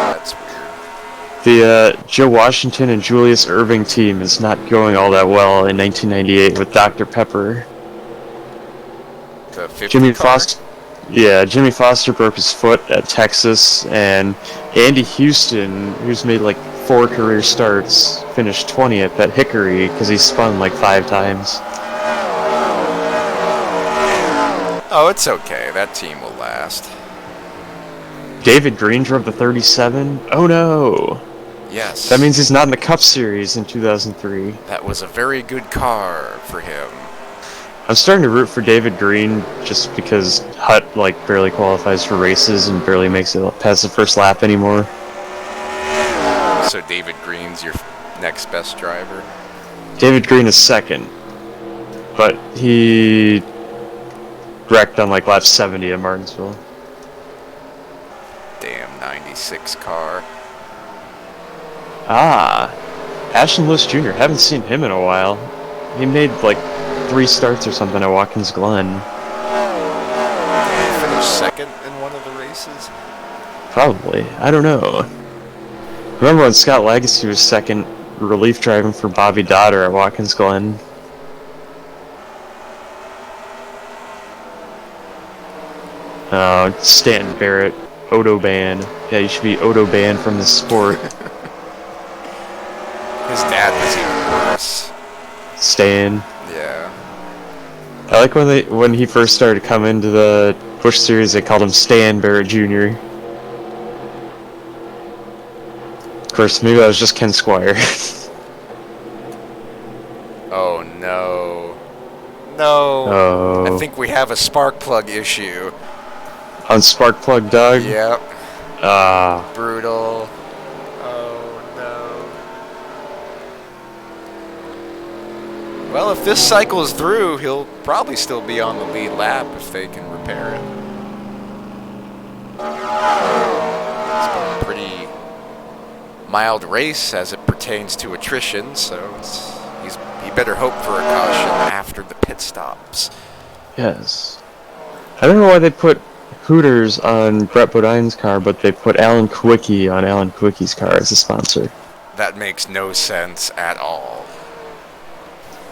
That's weird. The Joe Washington and Julius Irving team is not going all that well in 1998 with Dr. Pepper. The 50 Jimmy car? Foster... Yeah, Jimmy Foster broke his foot at Texas, and Andy Houston, who's made like 4 career starts, finished 20th at Hickory because he spun like 5 times. Oh, it's okay. That team will last. David Green drove the 37. Oh no! Yes. That means he's not in the Cup Series in 2003. That was a very good car for him. I'm starting to root for David Green just because Hutt like barely qualifies for races and barely makes it past the first lap anymore. So David Green's your next best driver? David Green is second, but he wrecked on like lap 70 at Martinsville. Damn 96 car. Ah, Ashton Lewis Jr. Haven't seen him in a while. He made like 3 starts or something at Watkins Glen. Did he finish second in one of the races? Probably. I don't know. Remember when Scott Legacy was second relief driving for Bobby Dodder at Watkins Glen? Oh, Stanton Barrett, Odo Ban. Yeah, you should be Odo Ban from the sport. His dad was even worse. Stan. Yeah. I like when he first started coming to the Busch Series, they called him Stan Barrett Jr. Of course, maybe that was just Ken Squire. Oh no. No. Oh. I think we have a spark plug issue. On Sparkplug Doug? Yep. Ah. Brutal. Oh no. Well, if this cycle is through, he'll probably still be on the lead lap if they can repair it. It's been a pretty mild race as it pertains to attrition, so he better hope for a caution after the pit stops. Yes. I don't know why they put Hooters on Brett Bodine's car, but they put Alan Kwiecki on Alan Kwicki's car as a sponsor. That makes no sense at all.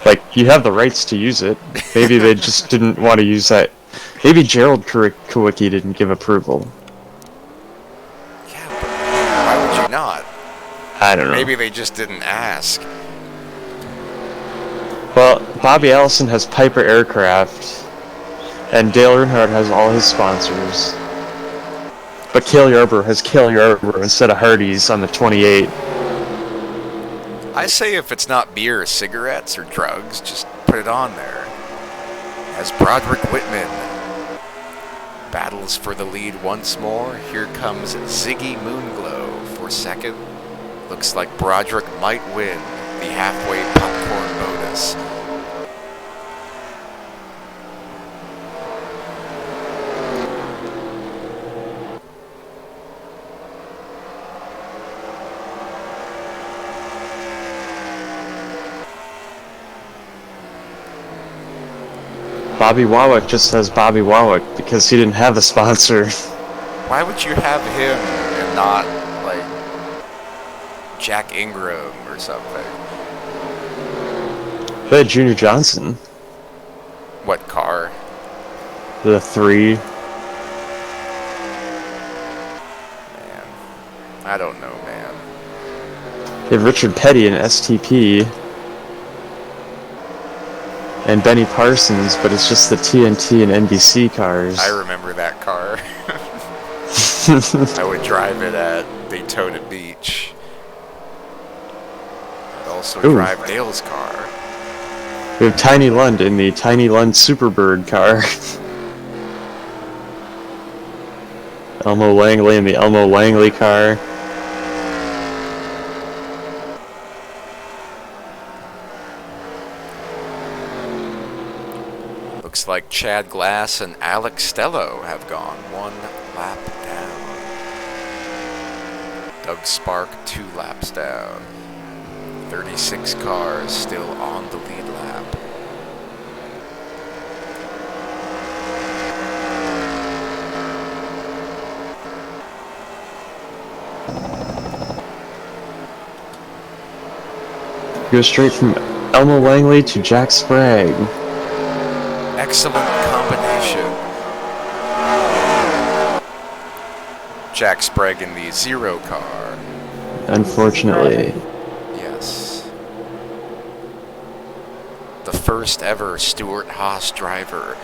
Like, you have the rights to use it. Maybe they just didn't want to use that. Maybe Gerald Kwiecki didn't give approval. Yeah, but why would you not? I don't know. Maybe they just didn't ask. Well, Bobby Allison has Piper Aircraft, and Dale Earnhardt has all his sponsors. But Cale Yarborough has Cale Yarborough instead of Hardee's on the 28. I say if it's not beer or cigarettes or drugs, just put it on there. As Broderick Whitman battles for the lead once more, here comes Ziggy Moonglow for second. Looks like Broderick might win the halfway popcorn bonus. Bobby Wowick just says Bobby Wowick because he didn't have a sponsor. Why would you have him and not, like, Jack Ingram or something. They had Junior Johnson. What car? The 3. Man, I don't know, man. They have Richard Petty in STP. And Benny Parsons, but it's just the TNT and NBC cars. I remember that car. I would drive it at Daytona Beach. I'd also drive Dale's car. We have Tiny Lund in the Tiny Lund Superbird car. Elmo Langley in the Elmo Langley car. Looks like Chad Glass and Alex Stello have gone 1 lap down. Doug Spark 2 laps down. 36 cars still on the lead lap. Go straight from Elmo Langley to Jack Sprague. Excellent combination. Jack Sprague in the 0 car. Unfortunately. Yes. The first ever Stuart Haas driver.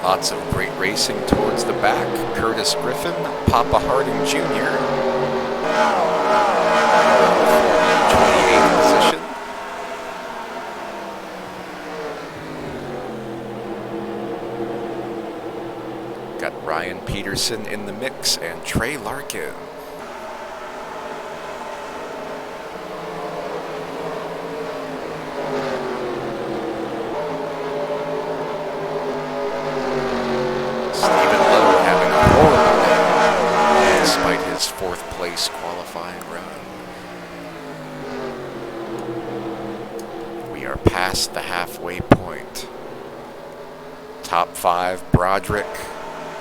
Lots of great racing towards the back. Curtis Griffin, Papa Harding Jr. 28th position. Got Ryan Peterson in the mix and Trey Larkin. His 4th place qualifying run. We are past the halfway point. Top 5, Broderick,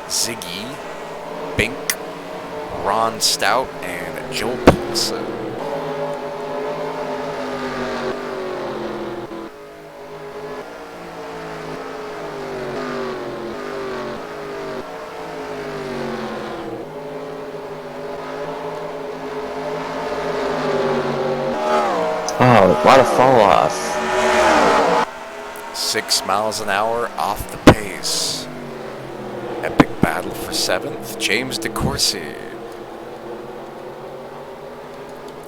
Ziggy, Bink, Ron Stout, and Joel Paulson. Oh, a lot of fall off. 6 miles an hour off the pace. Epic battle for 7th, James DeCourcy.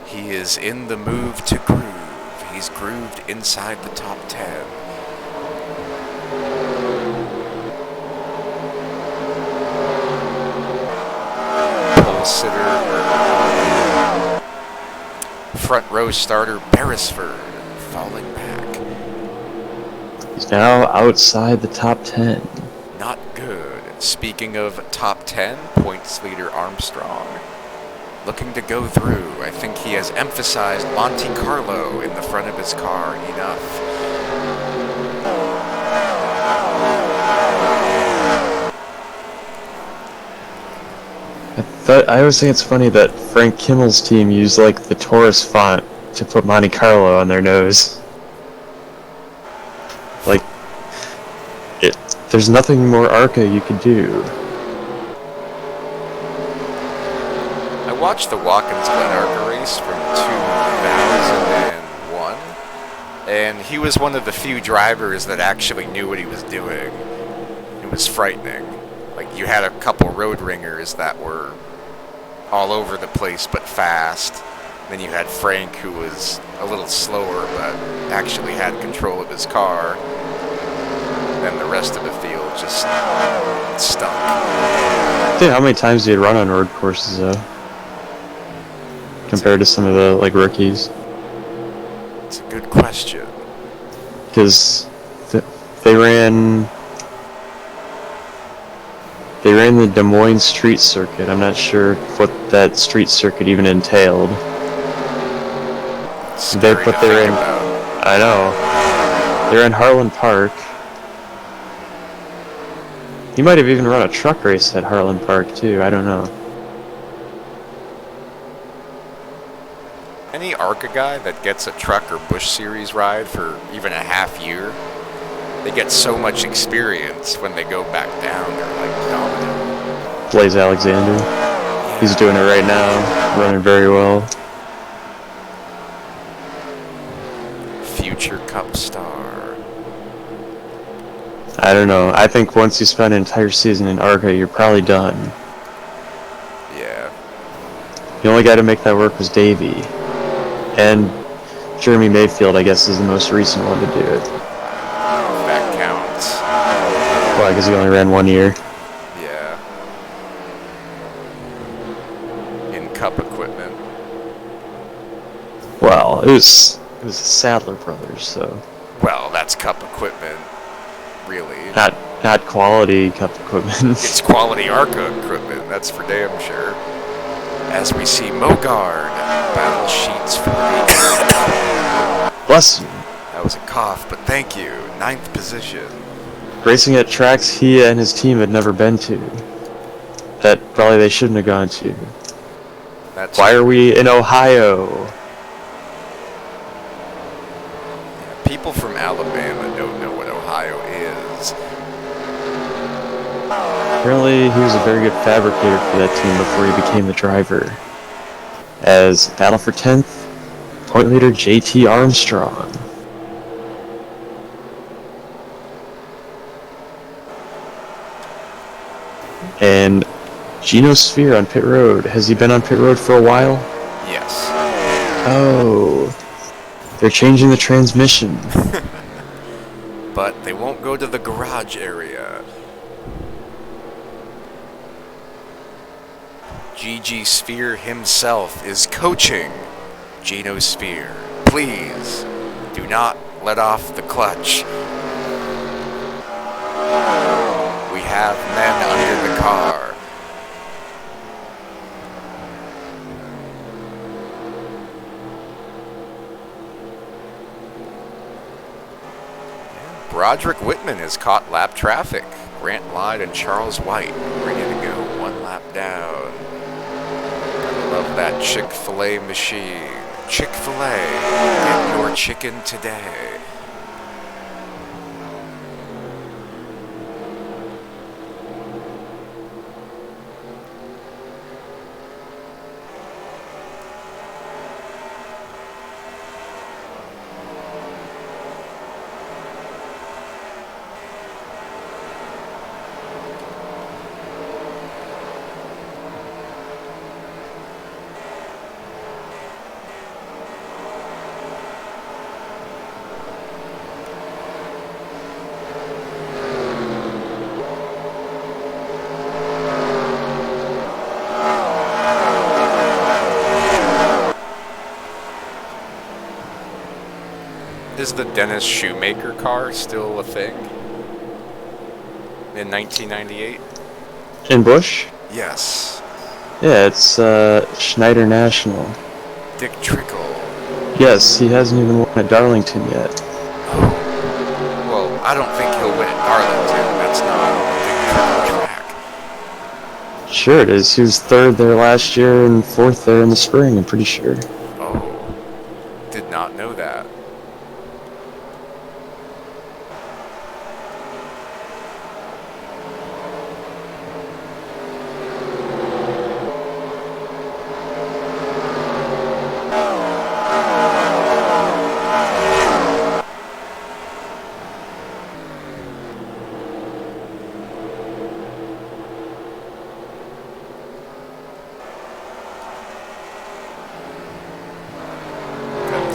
He is in the move to groove. He's grooved inside the top 10. Pole sitter, front row starter Beresford falling back. He's now outside the top 10. Not good. Speaking of top 10, points leader Armstrong. Looking to go through. I think he has emphasized Monte Carlo in the front of his car enough. I always think it's funny that Frank Kimmel's team used like the Taurus font to put Monte Carlo on their nose. Like, there's nothing more Arca you could do. I watched the Watkins Glen Arca race race from 2001. And he was one of the few drivers that actually knew what he was doing. It was frightening. Like, you had a couple road ringers that were all over the place but fast. Then you had Frank, who was a little slower but actually had control of his car. Then the rest of the field just stunk. Yeah, how many times did he run on road courses, though? Compared to some of the, like, rookies? It's a good question. Because they ran the Des Moines street circuit. I'm not sure what that street circuit even entailed. They Scary to think about. I know. They're in Harlan Park. He might have even run a truck race at Harlan Park too. I don't know. Any ARCA guy that gets a truck or Busch Series ride for even a half year, they get so much experience when they go back down. They're like dominant. Blaze Alexander. He's doing it right now. Running very well. Future Cup star. I don't know. I think once you spend an entire season in ARCA, you're probably done. Yeah. The only guy to make that work was Davey. And Jeremy Mayfield, I guess, is the most recent one to do it. That counts. Well, I guess he only ran 1 year. Yeah. In Cup equipment. Well, it was the Sadler brothers, so Well, that's Cup equipment, really. not quality Cup equipment. It's quality ARCA equipment, that's for damn sure. As we see Mogard, battle sheets for Bless you. That was a cough, but thank you. 9th position. Racing at tracks he and his team had never been to. That probably they shouldn't have gone to. That's Why are we in Ohio? People from Alabama don't know what Ohio is. Apparently he was a very good fabricator for that team before he became the driver. As battle for 10th, point leader JT Armstrong. And Geno Sphere on pit road. Has he been on pit road for a while? Yes. Oh. They're changing the transmission. But they won't go to the garage area. GG Sphere himself is coaching Geno Sphere. Please, do not let off the clutch. We have men under the car. Broderick Whitman has caught lap traffic. Grant Lyde and Charles White ready to go 1 lap down. Gotta love that Chick-fil-A machine. Chick-fil-A, get your chicken today. Is the Dennis Shoemaker car still a thing? In 1998? In Busch? Yes. Yeah, it's Schneider National. Dick Trickle. Yes, he hasn't even won at Darlington yet. Oh. Well, I don't think he'll win at Darlington. That's not a Dick Trickle track. Sure it is. He was 3rd there last year and 4th there in the spring, I'm pretty sure. Oh. Did not know that.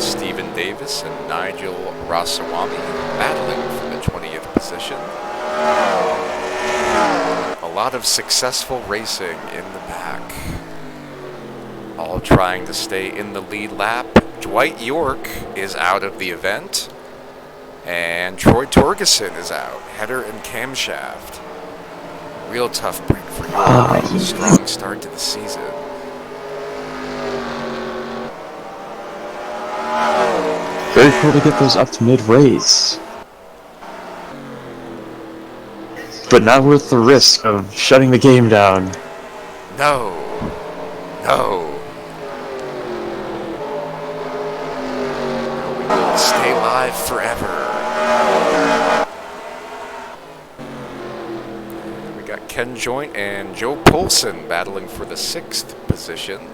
Stephen Davis and Nigel Rasawami battling for the 20th position. A lot of successful racing in the back. All trying to stay in the lead lap. Dwight York is out of the event. And Troy Torgerson is out. Header and camshaft. Real tough break for York. Strong start to the season. Very cool to get those up to mid-race. But not with the risk of shutting the game down. No. No. We will stay live forever. We got Ken Joint and Joe Poulsen battling for the 6th position.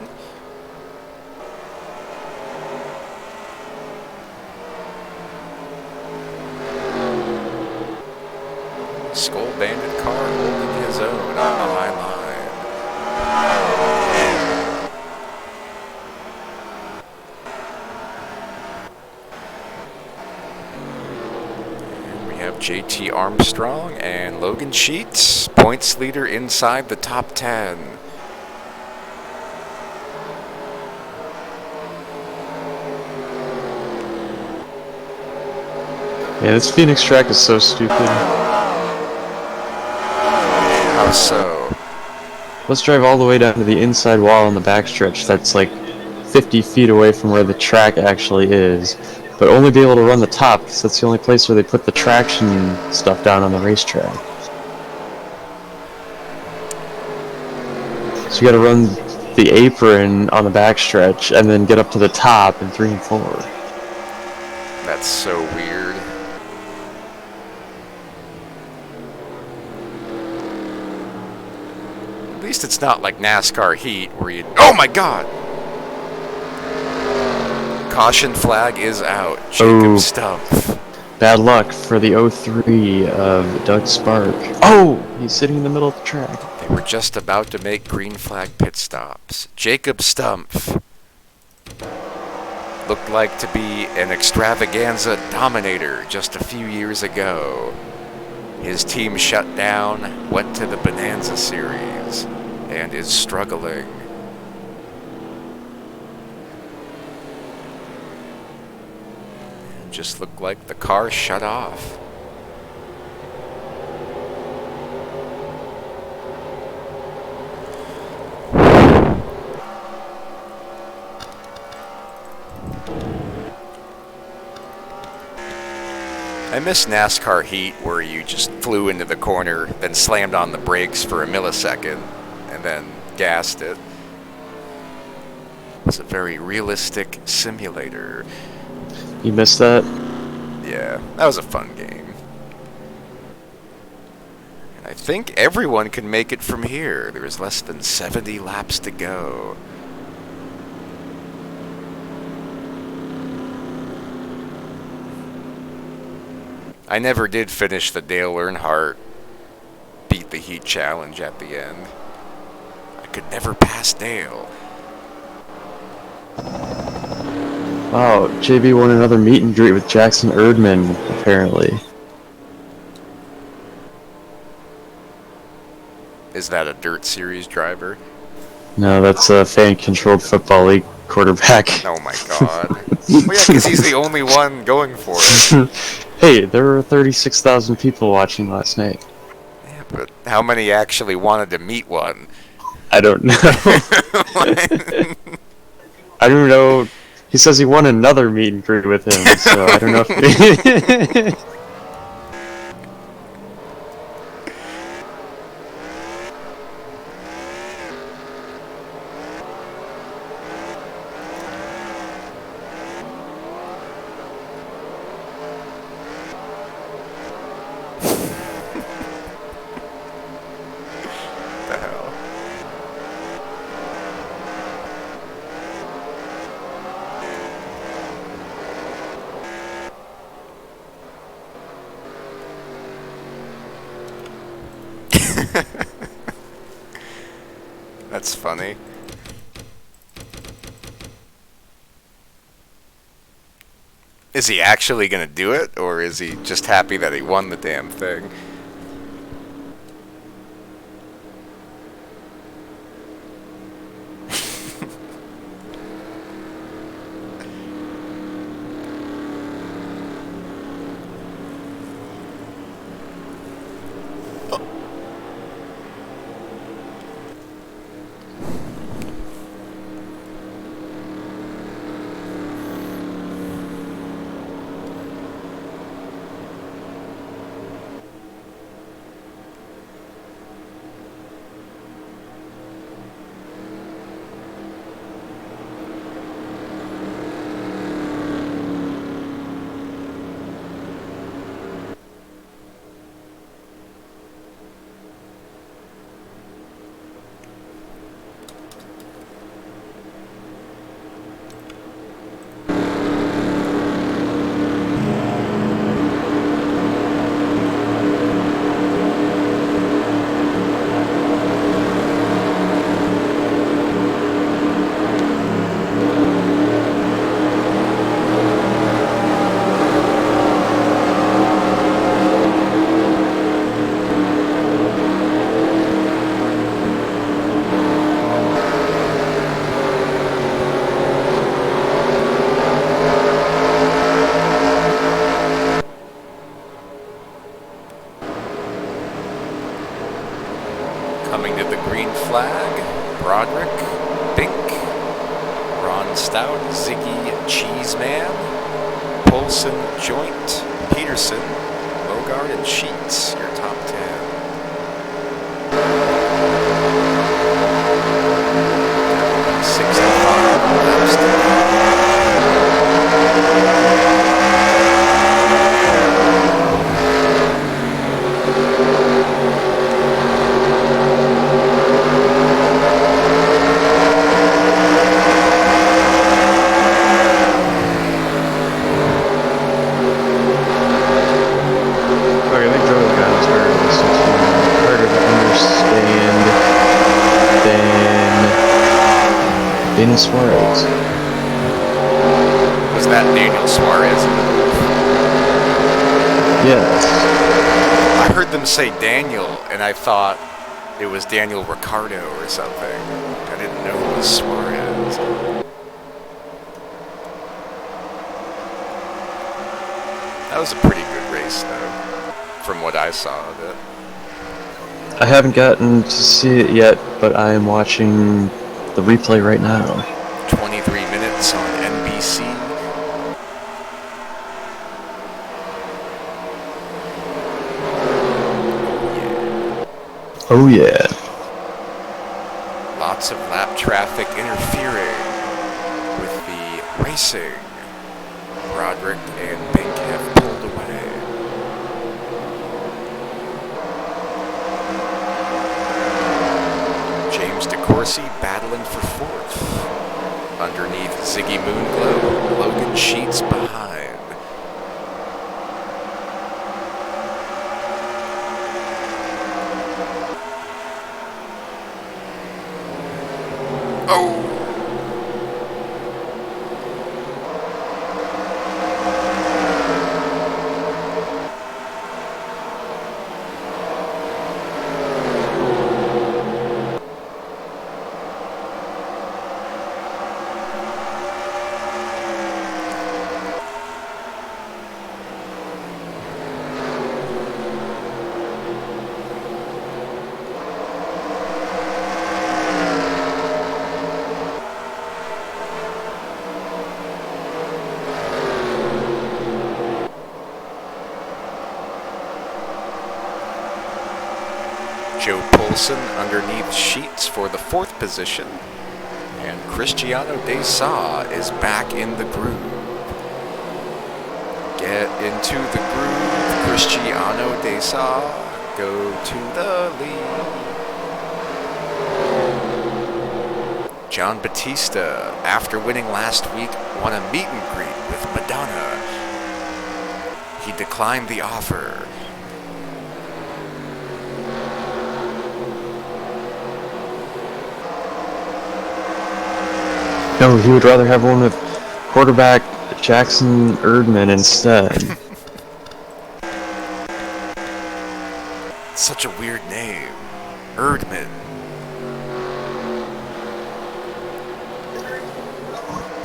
Skull Bandit car holding his own on the high line. And we have JT Armstrong and Logan Sheets, points leader inside the top 10. Yeah, this Phoenix track is so stupid. How so? Let's drive all the way down to the inside wall on the backstretch that's like 50 feet away from where the track actually is, but only be able to run the top because that's the only place where they put the traction stuff down on the racetrack. So you gotta run the apron on the backstretch and then get up to the top in 3 and 4. That's so weird. At least it's not like NASCAR Heat where you... Oh my god! Caution flag is out. Jacob Stumpf. Bad luck for the 03 of Doug Spark. Oh! He's sitting in the middle of the track. They were just about to make green flag pit stops. Jacob Stumpf looked like to be an extravaganza dominator just a few years ago. His team shut down, went to the Bonanza series, and is struggling. It just looked like the car shut off. I miss NASCAR Heat where you just flew into the corner, then slammed on the brakes for a millisecond, and then gassed it. It was a very realistic simulator. You missed that? Yeah, that was a fun game. And I think everyone can make it from here. There's less than 70 laps to go. I never did finish the Dale Earnhardt Beat the Heat challenge at the end. I could never pass Dale. Wow, JB won another meet and greet with Jackson Erdman, apparently. Is that a Dirt Series driver? No, that's a fan-controlled football league quarterback. Oh my god. Well, yeah, because he's the only one going for it. Hey, there were 36,000 people watching last night. Yeah, but how many actually wanted to meet one? I don't know. I don't know. He says he won another meet and greet with him, so I don't know if... The hell? That's funny. Is he actually going to do it, or is he just happy that he won the damn thing? Coming to the green flag, Broderick, Bink, Ron Stout, Ziggy Cheeseman, Polson, Joint, Peterson, Bogart, and Sheets, your top 10. Six and five, Daniel Suarez. Was that Daniel Suarez? Yes. I heard them say Daniel, and I thought it was Daniel Ricciardo or something. I didn't know it was Suarez. That was a pretty good race, though, from what I saw of it. I haven't gotten to see it yet, but I am watching the replay right now. 23 minutes on NBC. Oh yeah. Lots of lap traffic interfering with the racing. Broderick and Bink have pulled away. James DeCourcy battling for fourth. Underneath Ziggy Moonglow, Logan Sheets behind. Oh! Joe Poulsen underneath Sheets for the fourth position. And Cristiano De Sa is back in the groove. Get into the groove, Cristiano De Sa. Go to the lead. John Batista, after winning last week, won a meet and greet with Madonna. He declined the offer. No, he would rather have one with quarterback Jackson Erdman instead. Such a weird name. Erdman.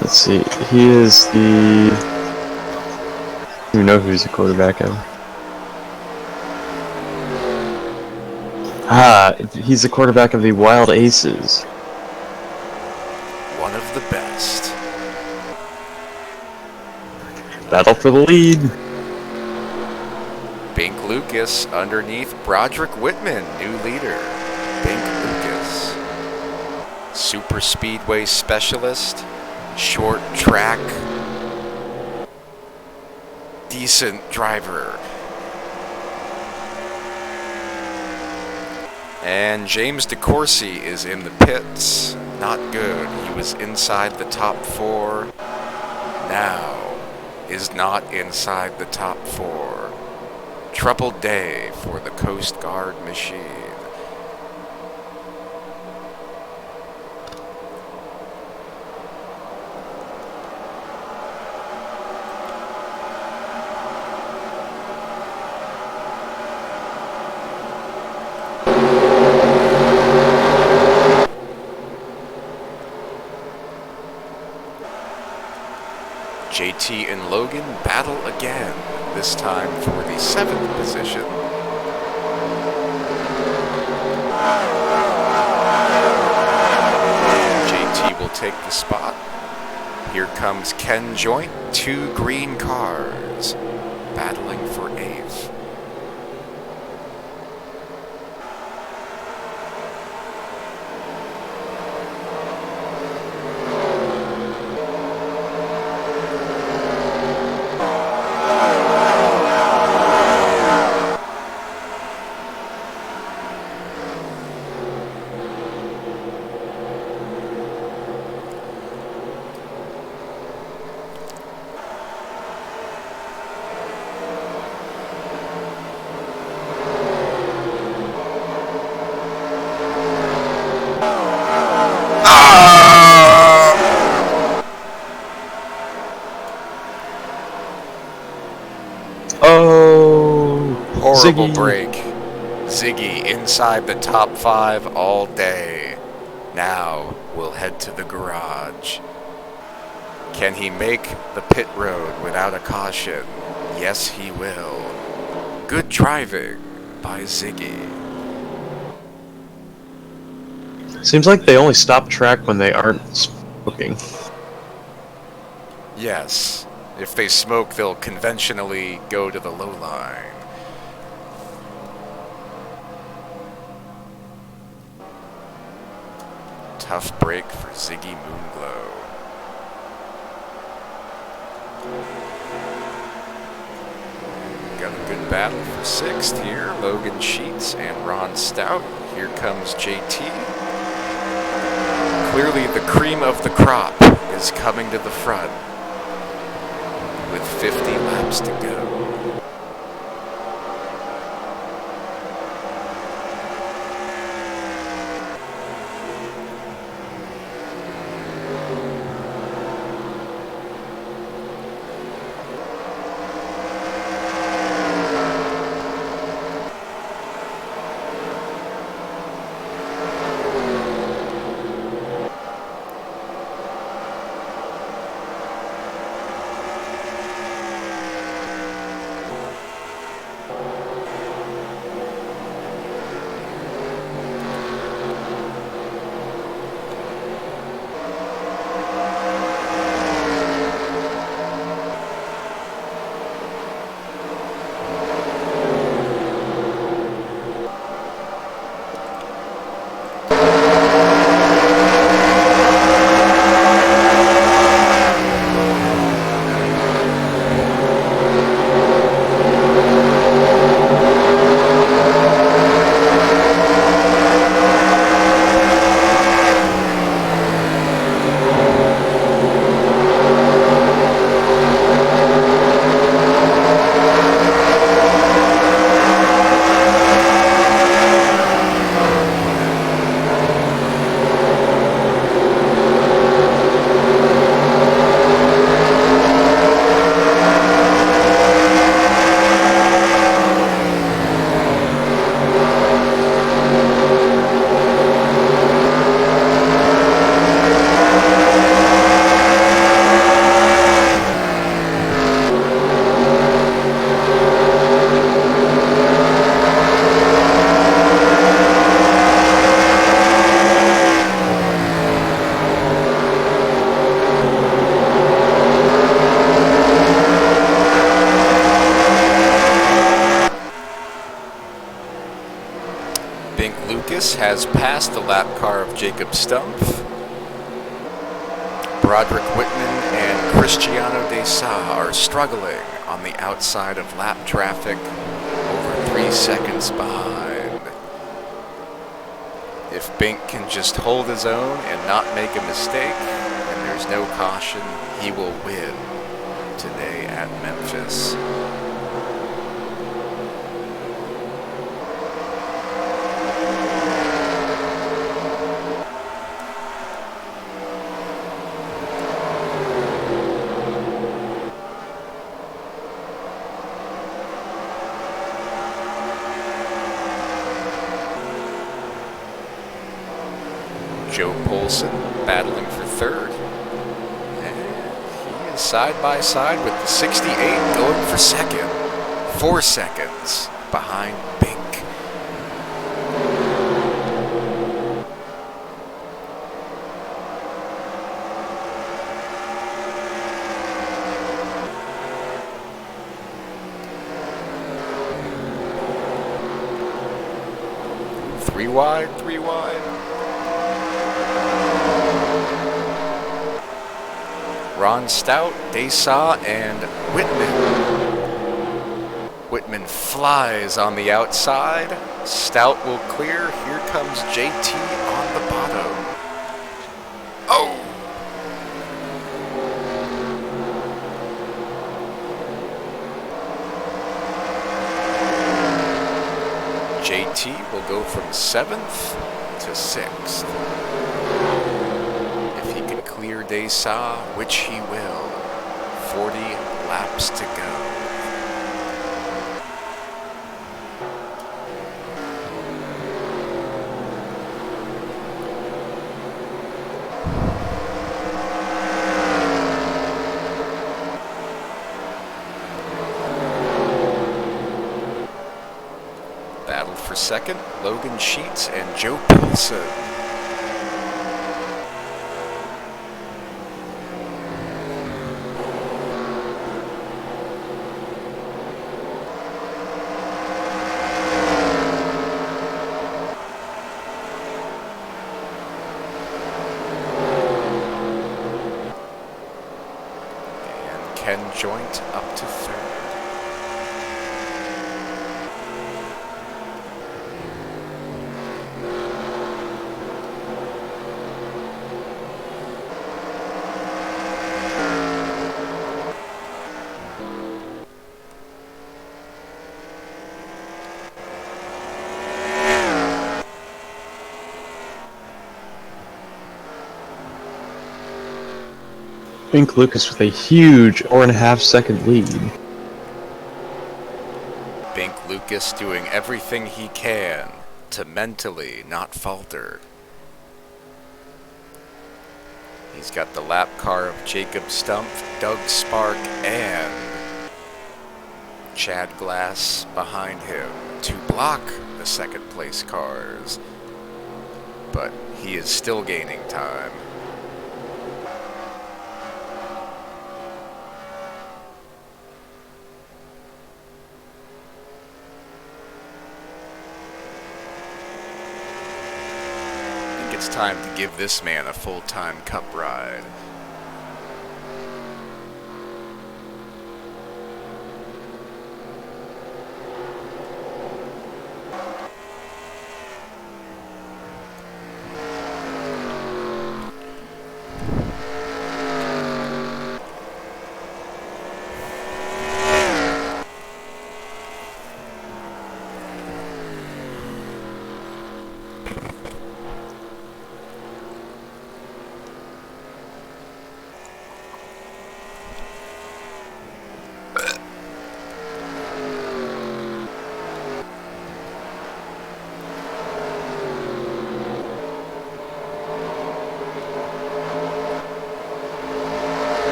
Let's see. He is the... You know who he's the quarterback of. He's the quarterback of the Wild Aces. One of the best. Battle for the lead. Bink Lucas underneath Broderick Whitman, new leader. Bink Lucas. Super Speedway specialist. Short track. Decent driver. And James DeCourcy is in the pits. Not good. He was inside the top 4. Now is not inside the top 4. Troubled day for the Coast Guard machine. JT and Logan battle again, this time for the 7th position. JT will take the spot. Here comes Ken Joint, 2 green cars, battling for 8th. Oh, Horrible Ziggy. break. Ziggy inside the top 5 all day. Now we'll head to the garage. Can he make the pit road without a caution? Yes, he will. Good driving by Ziggy. Seems like they only stop track when they aren't smoking. Yes, if they smoke, they'll conventionally go to the low line. Tough break for Ziggy Moonglow. Got a good battle for 6th here. Logan Sheets and Ron Stout. Here comes JT. Clearly the cream of the crop is coming to the front with 50 laps to go. has passed the lap car of Jacob Stumpf. Broderick Whitman and Cristiano de Sa are struggling on the outside of lap traffic, over 3 seconds behind. If Bink can just hold his own and not make a mistake, and there's no caution, he will win today at Memphis. Joe Polson battling for third. And he is side by side with the 68 going for second. 4 seconds behind Bink. Three wide. Ron Stout, Desa, and Whitman. Whitman flies on the outside. Stout will clear. Here comes JT on the bottom. Oh! JT will go from 7th to 6th. Clear Desa, which he will. 40 laps to go. Battle for second, Logan Sheets and Joe Polson. Ken Joint up to third. Bink Lucas with a huge 4.5 second lead. Bink Lucas doing everything he can to mentally not falter. He's got the lap car of Jacob Stumpf, Doug Spark, and Chad Glass behind him to block the second place cars. But he is still gaining time. It's time to give this man a full-time cup ride.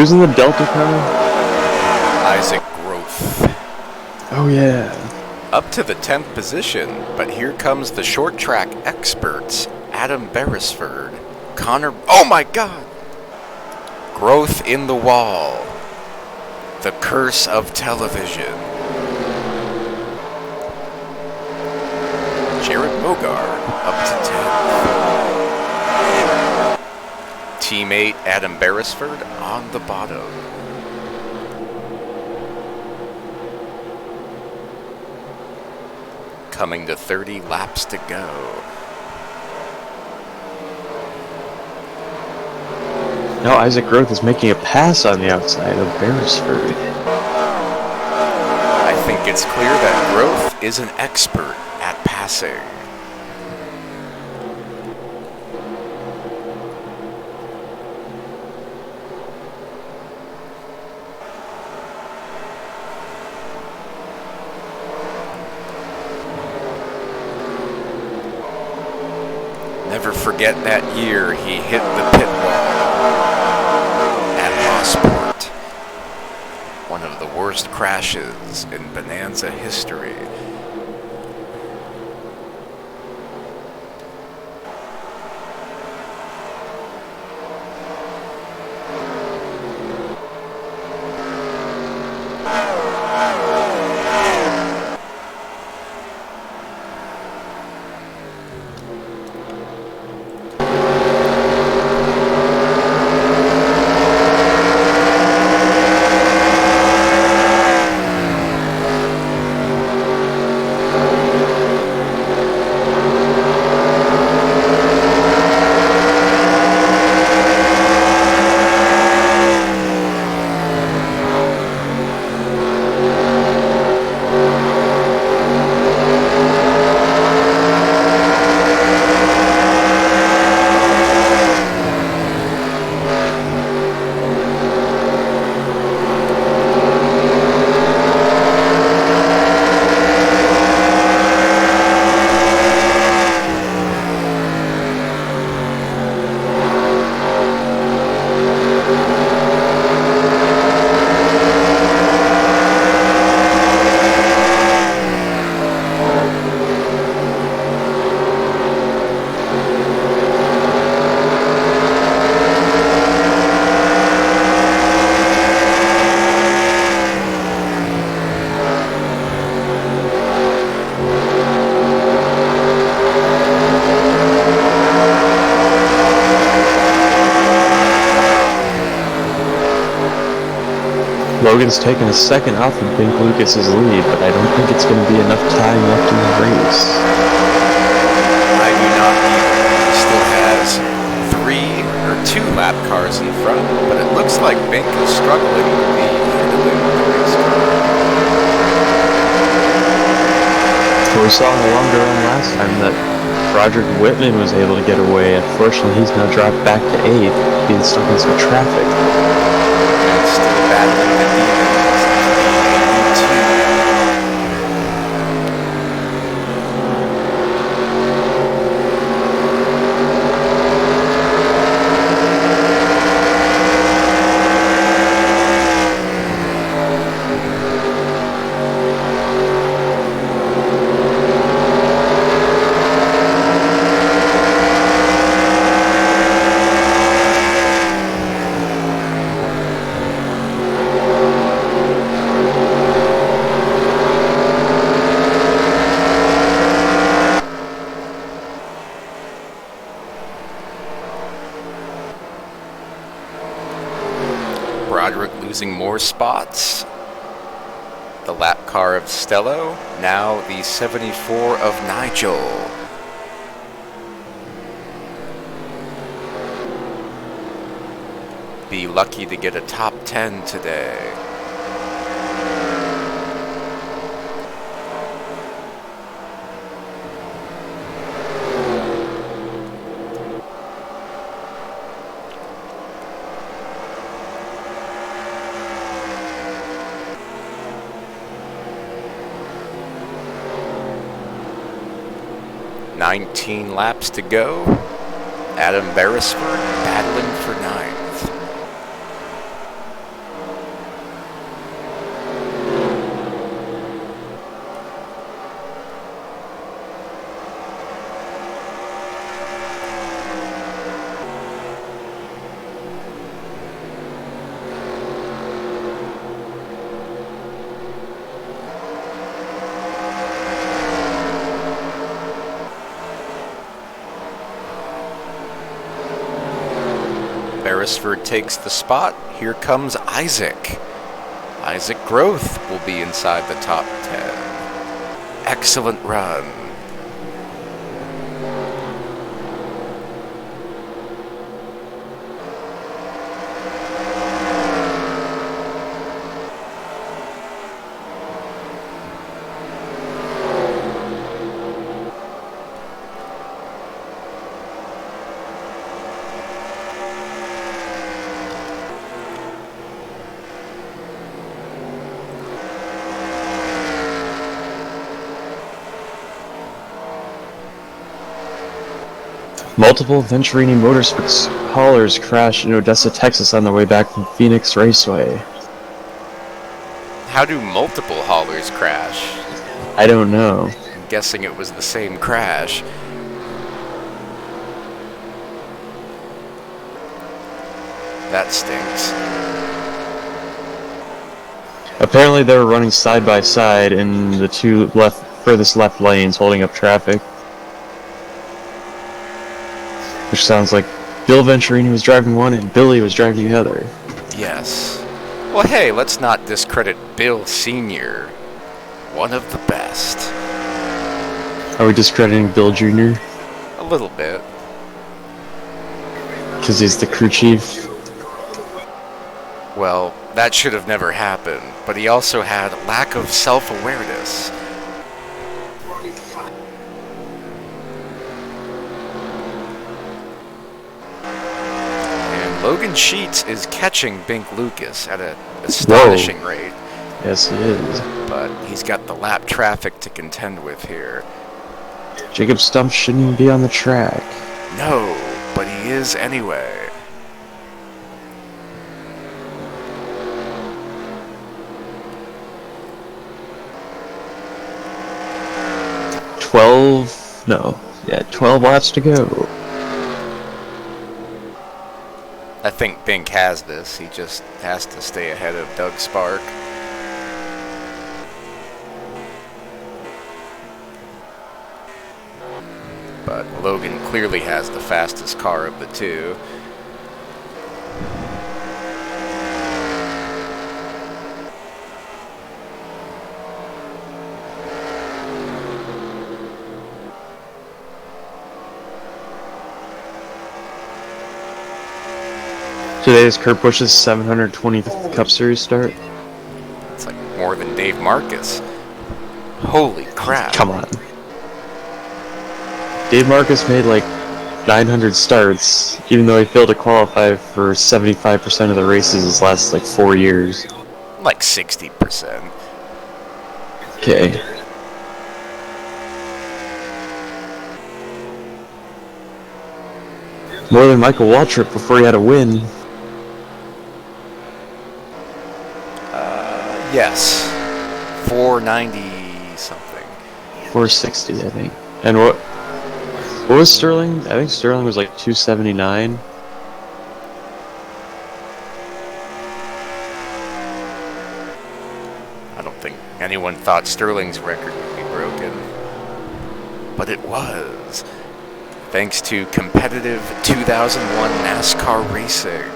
Who's in the Delta car? Isaac Growth. Oh yeah. Up to the 10th position, but here comes the short track experts, Adam Beresford, Connor... Oh my god! Growth in the Wall. The Curse of Television. Jared Mogard up to 10th. Teammate Adam Beresford on the bottom. Coming to 30 laps to go. Now Isaac Growth is making a pass on the outside of Beresford. I think it's clear that Growth is an expert at passing. Never forget that year he hit the pit wall at Mosport. One of the worst crashes in Bonanza history. Logan's taken a second off of Bink Lucas's lead, but I don't think it's going to be enough time left in the race. I do not either. He still has 2 lap cars in front, but it looks like Bink is struggling to be handling the race car. Well, we saw in the longer run last time that Roderick Whitman was able to get away. Unfortunately, he's now dropped back to 8th, being stuck in some traffic. And still battling the demons. Broderick losing more spots. The lap car of Stello, now the 74 of Nigel. Be lucky to get a top 10 today. "19 laps to go. Adam Beresford battling for 9th. Beresford takes the spot, here comes Isaac. Isaac Groth will be inside the top 10. Excellent run. Multiple Venturini Motorsports haulers crashed in Odessa, Texas on the way back from Phoenix Raceway. How do multiple haulers crash? I don't know. I'm guessing it was the same crash. That stinks. Apparently they were running side by side in the two furthest left lanes, holding up traffic. Which sounds like Bill Venturini was driving one and Billy was driving the other. Yes. Well, hey, let's not discredit Bill Sr., one of the best. Are we discrediting Bill Jr.? A little bit. Because he's the crew chief? Well, that should have never happened, but he also had lack of self-awareness. Logan Sheets is catching Bink Lucas at an astonishing rate. Yes, he is. But he's got the lap traffic to contend with here. Jacob Stumpf shouldn't even be on the track. No, but he is anyway. $12 laps to go. I think Bink has this. He just has to stay ahead of Doug Spark. But Logan clearly has the fastest car of the two. Today is Kurt Busch's 725th Cup Series start. It's like more than Dave Marcus. Holy crap. Come on. Dave Marcus made like 900 starts, even though he failed to qualify for 75% of the races his last like 4 years. Like 60%. Okay. More than Michael Waltrip before he had a win. Yes. 490 something. 460, I think. And what was Sterling? I think Sterling was like 279. I don't think anyone thought Sterling's record would be broken. But it was. Thanks to competitive 2001 NASCAR racing.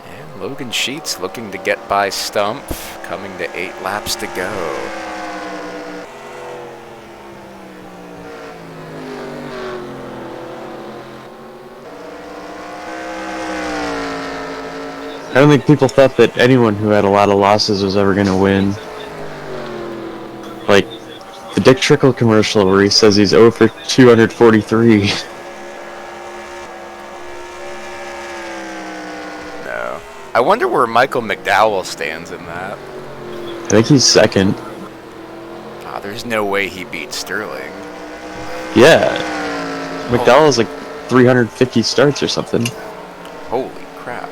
And Logan Sheets looking to get by Stumpf, coming to 8 laps to go. I don't think people thought that anyone who had a lot of losses was ever going to win. Like, the Dick Trickle commercial where he says he's 0 for 243. No. I wonder where Michael McDowell stands in that. I think he's second. Ah, there's no way he beat Sterling. Yeah. McDowell's like 350 starts or something. Holy crap.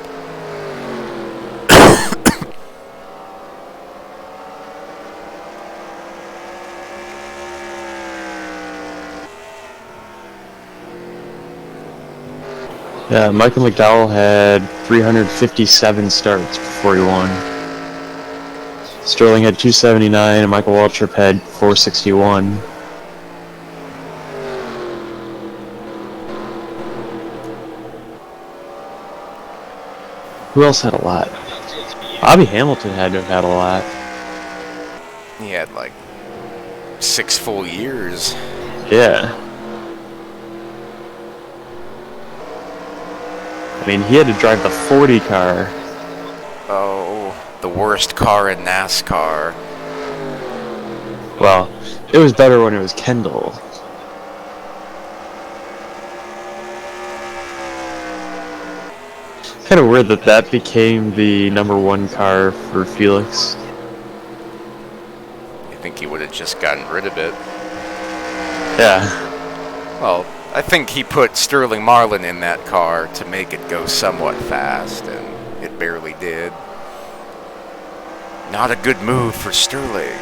Yeah, Michael McDowell had 357 starts before he won. Sterling had 279 and Michael Waltrip had 461. Who else had a lot? Bobby Hamilton had to have had a lot. He had like 6 full years. Yeah. I mean, he had to drive the 40 car. Oh, the worst car in NASCAR. Well, it was better when it was Kendall. Kind of weird that became the #1 car for Felix. I think he would have just gotten rid of it. Yeah. Well, I think he put Sterling Marlin in that car to make it go somewhat fast, and it barely did. Not a good move for Sterling.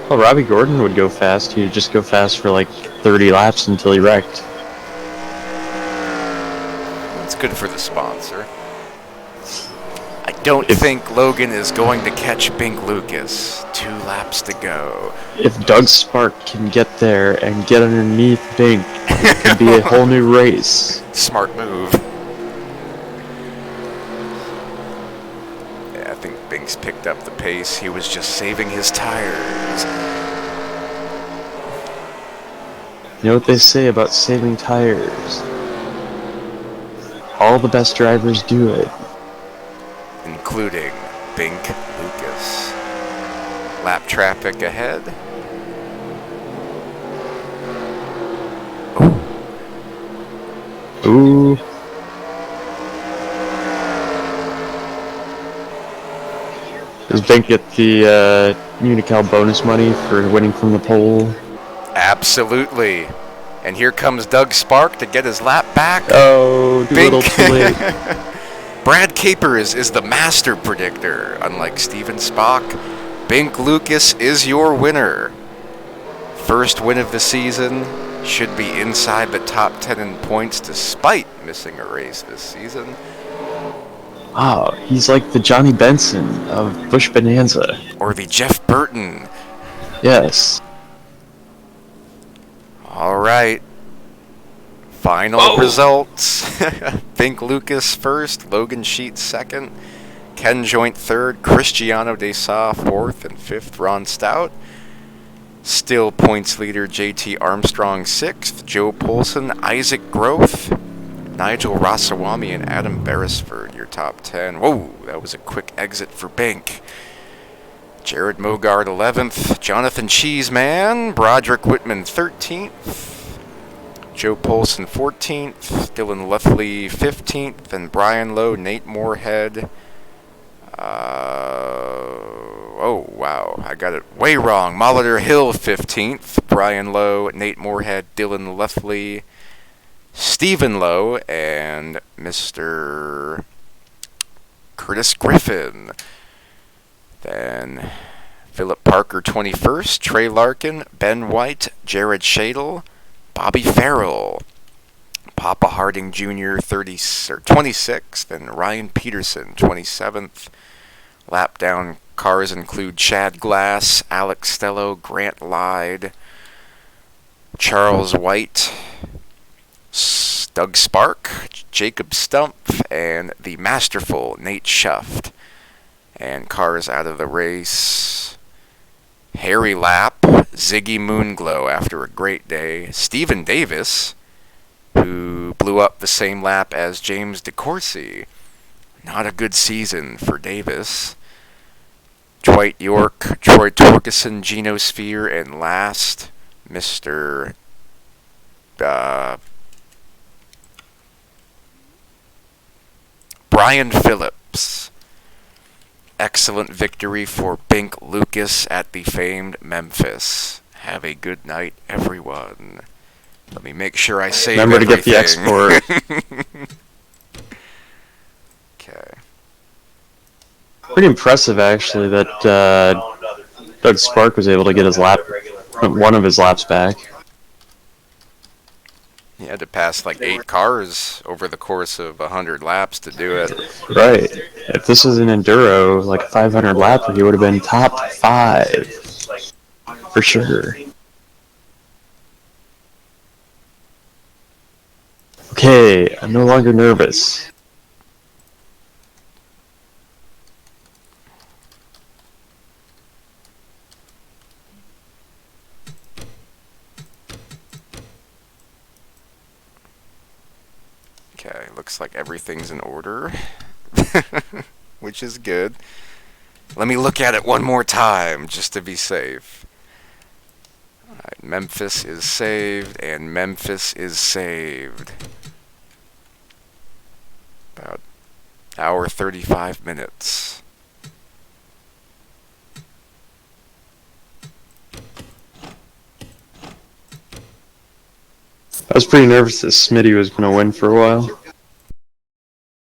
Well, Robbie Gordon would go fast. He'd just go fast for like 30 laps until he wrecked. It's good for the sponsor. I don't think Logan is going to catch Bink Lucas. 2 laps to go. If Doug Spark can get there and get underneath Bink, it could be a whole new race. Smart move. Yeah, I think Bink's picked up the pace. He was just saving his tires. You know what they say about saving tires? All the best drivers do it. Including Bink Lucas. Lap traffic ahead. Ooh. Does Bink get the Unical bonus money for winning from the pole? Absolutely. And here comes Doug Spark to get his lap back. Oh, too Bink. little, too late. Brad Capers is the master predictor. Unlike Steven Spock, Bink Lucas is your winner. First win of the season. Should be inside the top 10 in points despite missing a race this season. Wow, he's like the Johnny Benson of Bush Bonanza. Or the Jeff Burton. Yes. All right. Final results. Bink Lucas first, Logan Sheet second, Ken Joint third, Cristiano De Sa fourth, and fifth, Ron Stout. Still points leader JT Armstrong sixth, Joe Polson, Isaac Groth, Nigel Rassawami, and Adam Beresford, your top 10. Whoa, that was a quick exit for Bink. Jared Mogard 11th, Jonathan Cheeseman, Broderick Whitman 13th, Joe Polson 14th, Dylan Leffley 15th, and Brian Lowe, Nate Moorhead. Oh, wow, I got it way wrong. Molitor Hill 15th, Brian Lowe, Nate Moorhead, Dylan Leffley, Stephen Lowe, and Mr. Curtis Griffin. Then Philip Parker 21st, Trey Larkin, Ben White, Jared Shadle, Bobby Farrell, Papa Harding Jr. 26th, and Ryan Peterson 27th. Lap down cars include Chad Glass, Alex Stello, Grant Lyde, Charles White, Doug Spark, Jacob Stumpf, and the masterful Nate Schuft. And cars out of the race: Harry Lapp, Ziggy Moonglow after a great day, Stephen Davis, who blew up the same lap as James DeCourcy. Not a good season for Davis. Dwight York, Troy Torkelson, Geno Sphere, and last, Mr. Brian Phillips. Excellent victory for Bink Lucas at the famed Memphis. Have a good night, everyone. Let me make sure I save Remember everything. to get the export. Okay. Pretty impressive, actually, that Doug Spark was able to get his one of his laps back. He had to pass like 8 cars over the course of 100 laps to do it. Right. If this was an enduro, like a 500 lapper, he would have been top 5 for sure. Okay, I'm no longer nervous. everything's in order, which is good. Let me look at it one more time, just to be safe. Alright, Memphis is saved, and Memphis is saved. About hour 35 minutes. I was pretty nervous that Smitty was going to win for a while.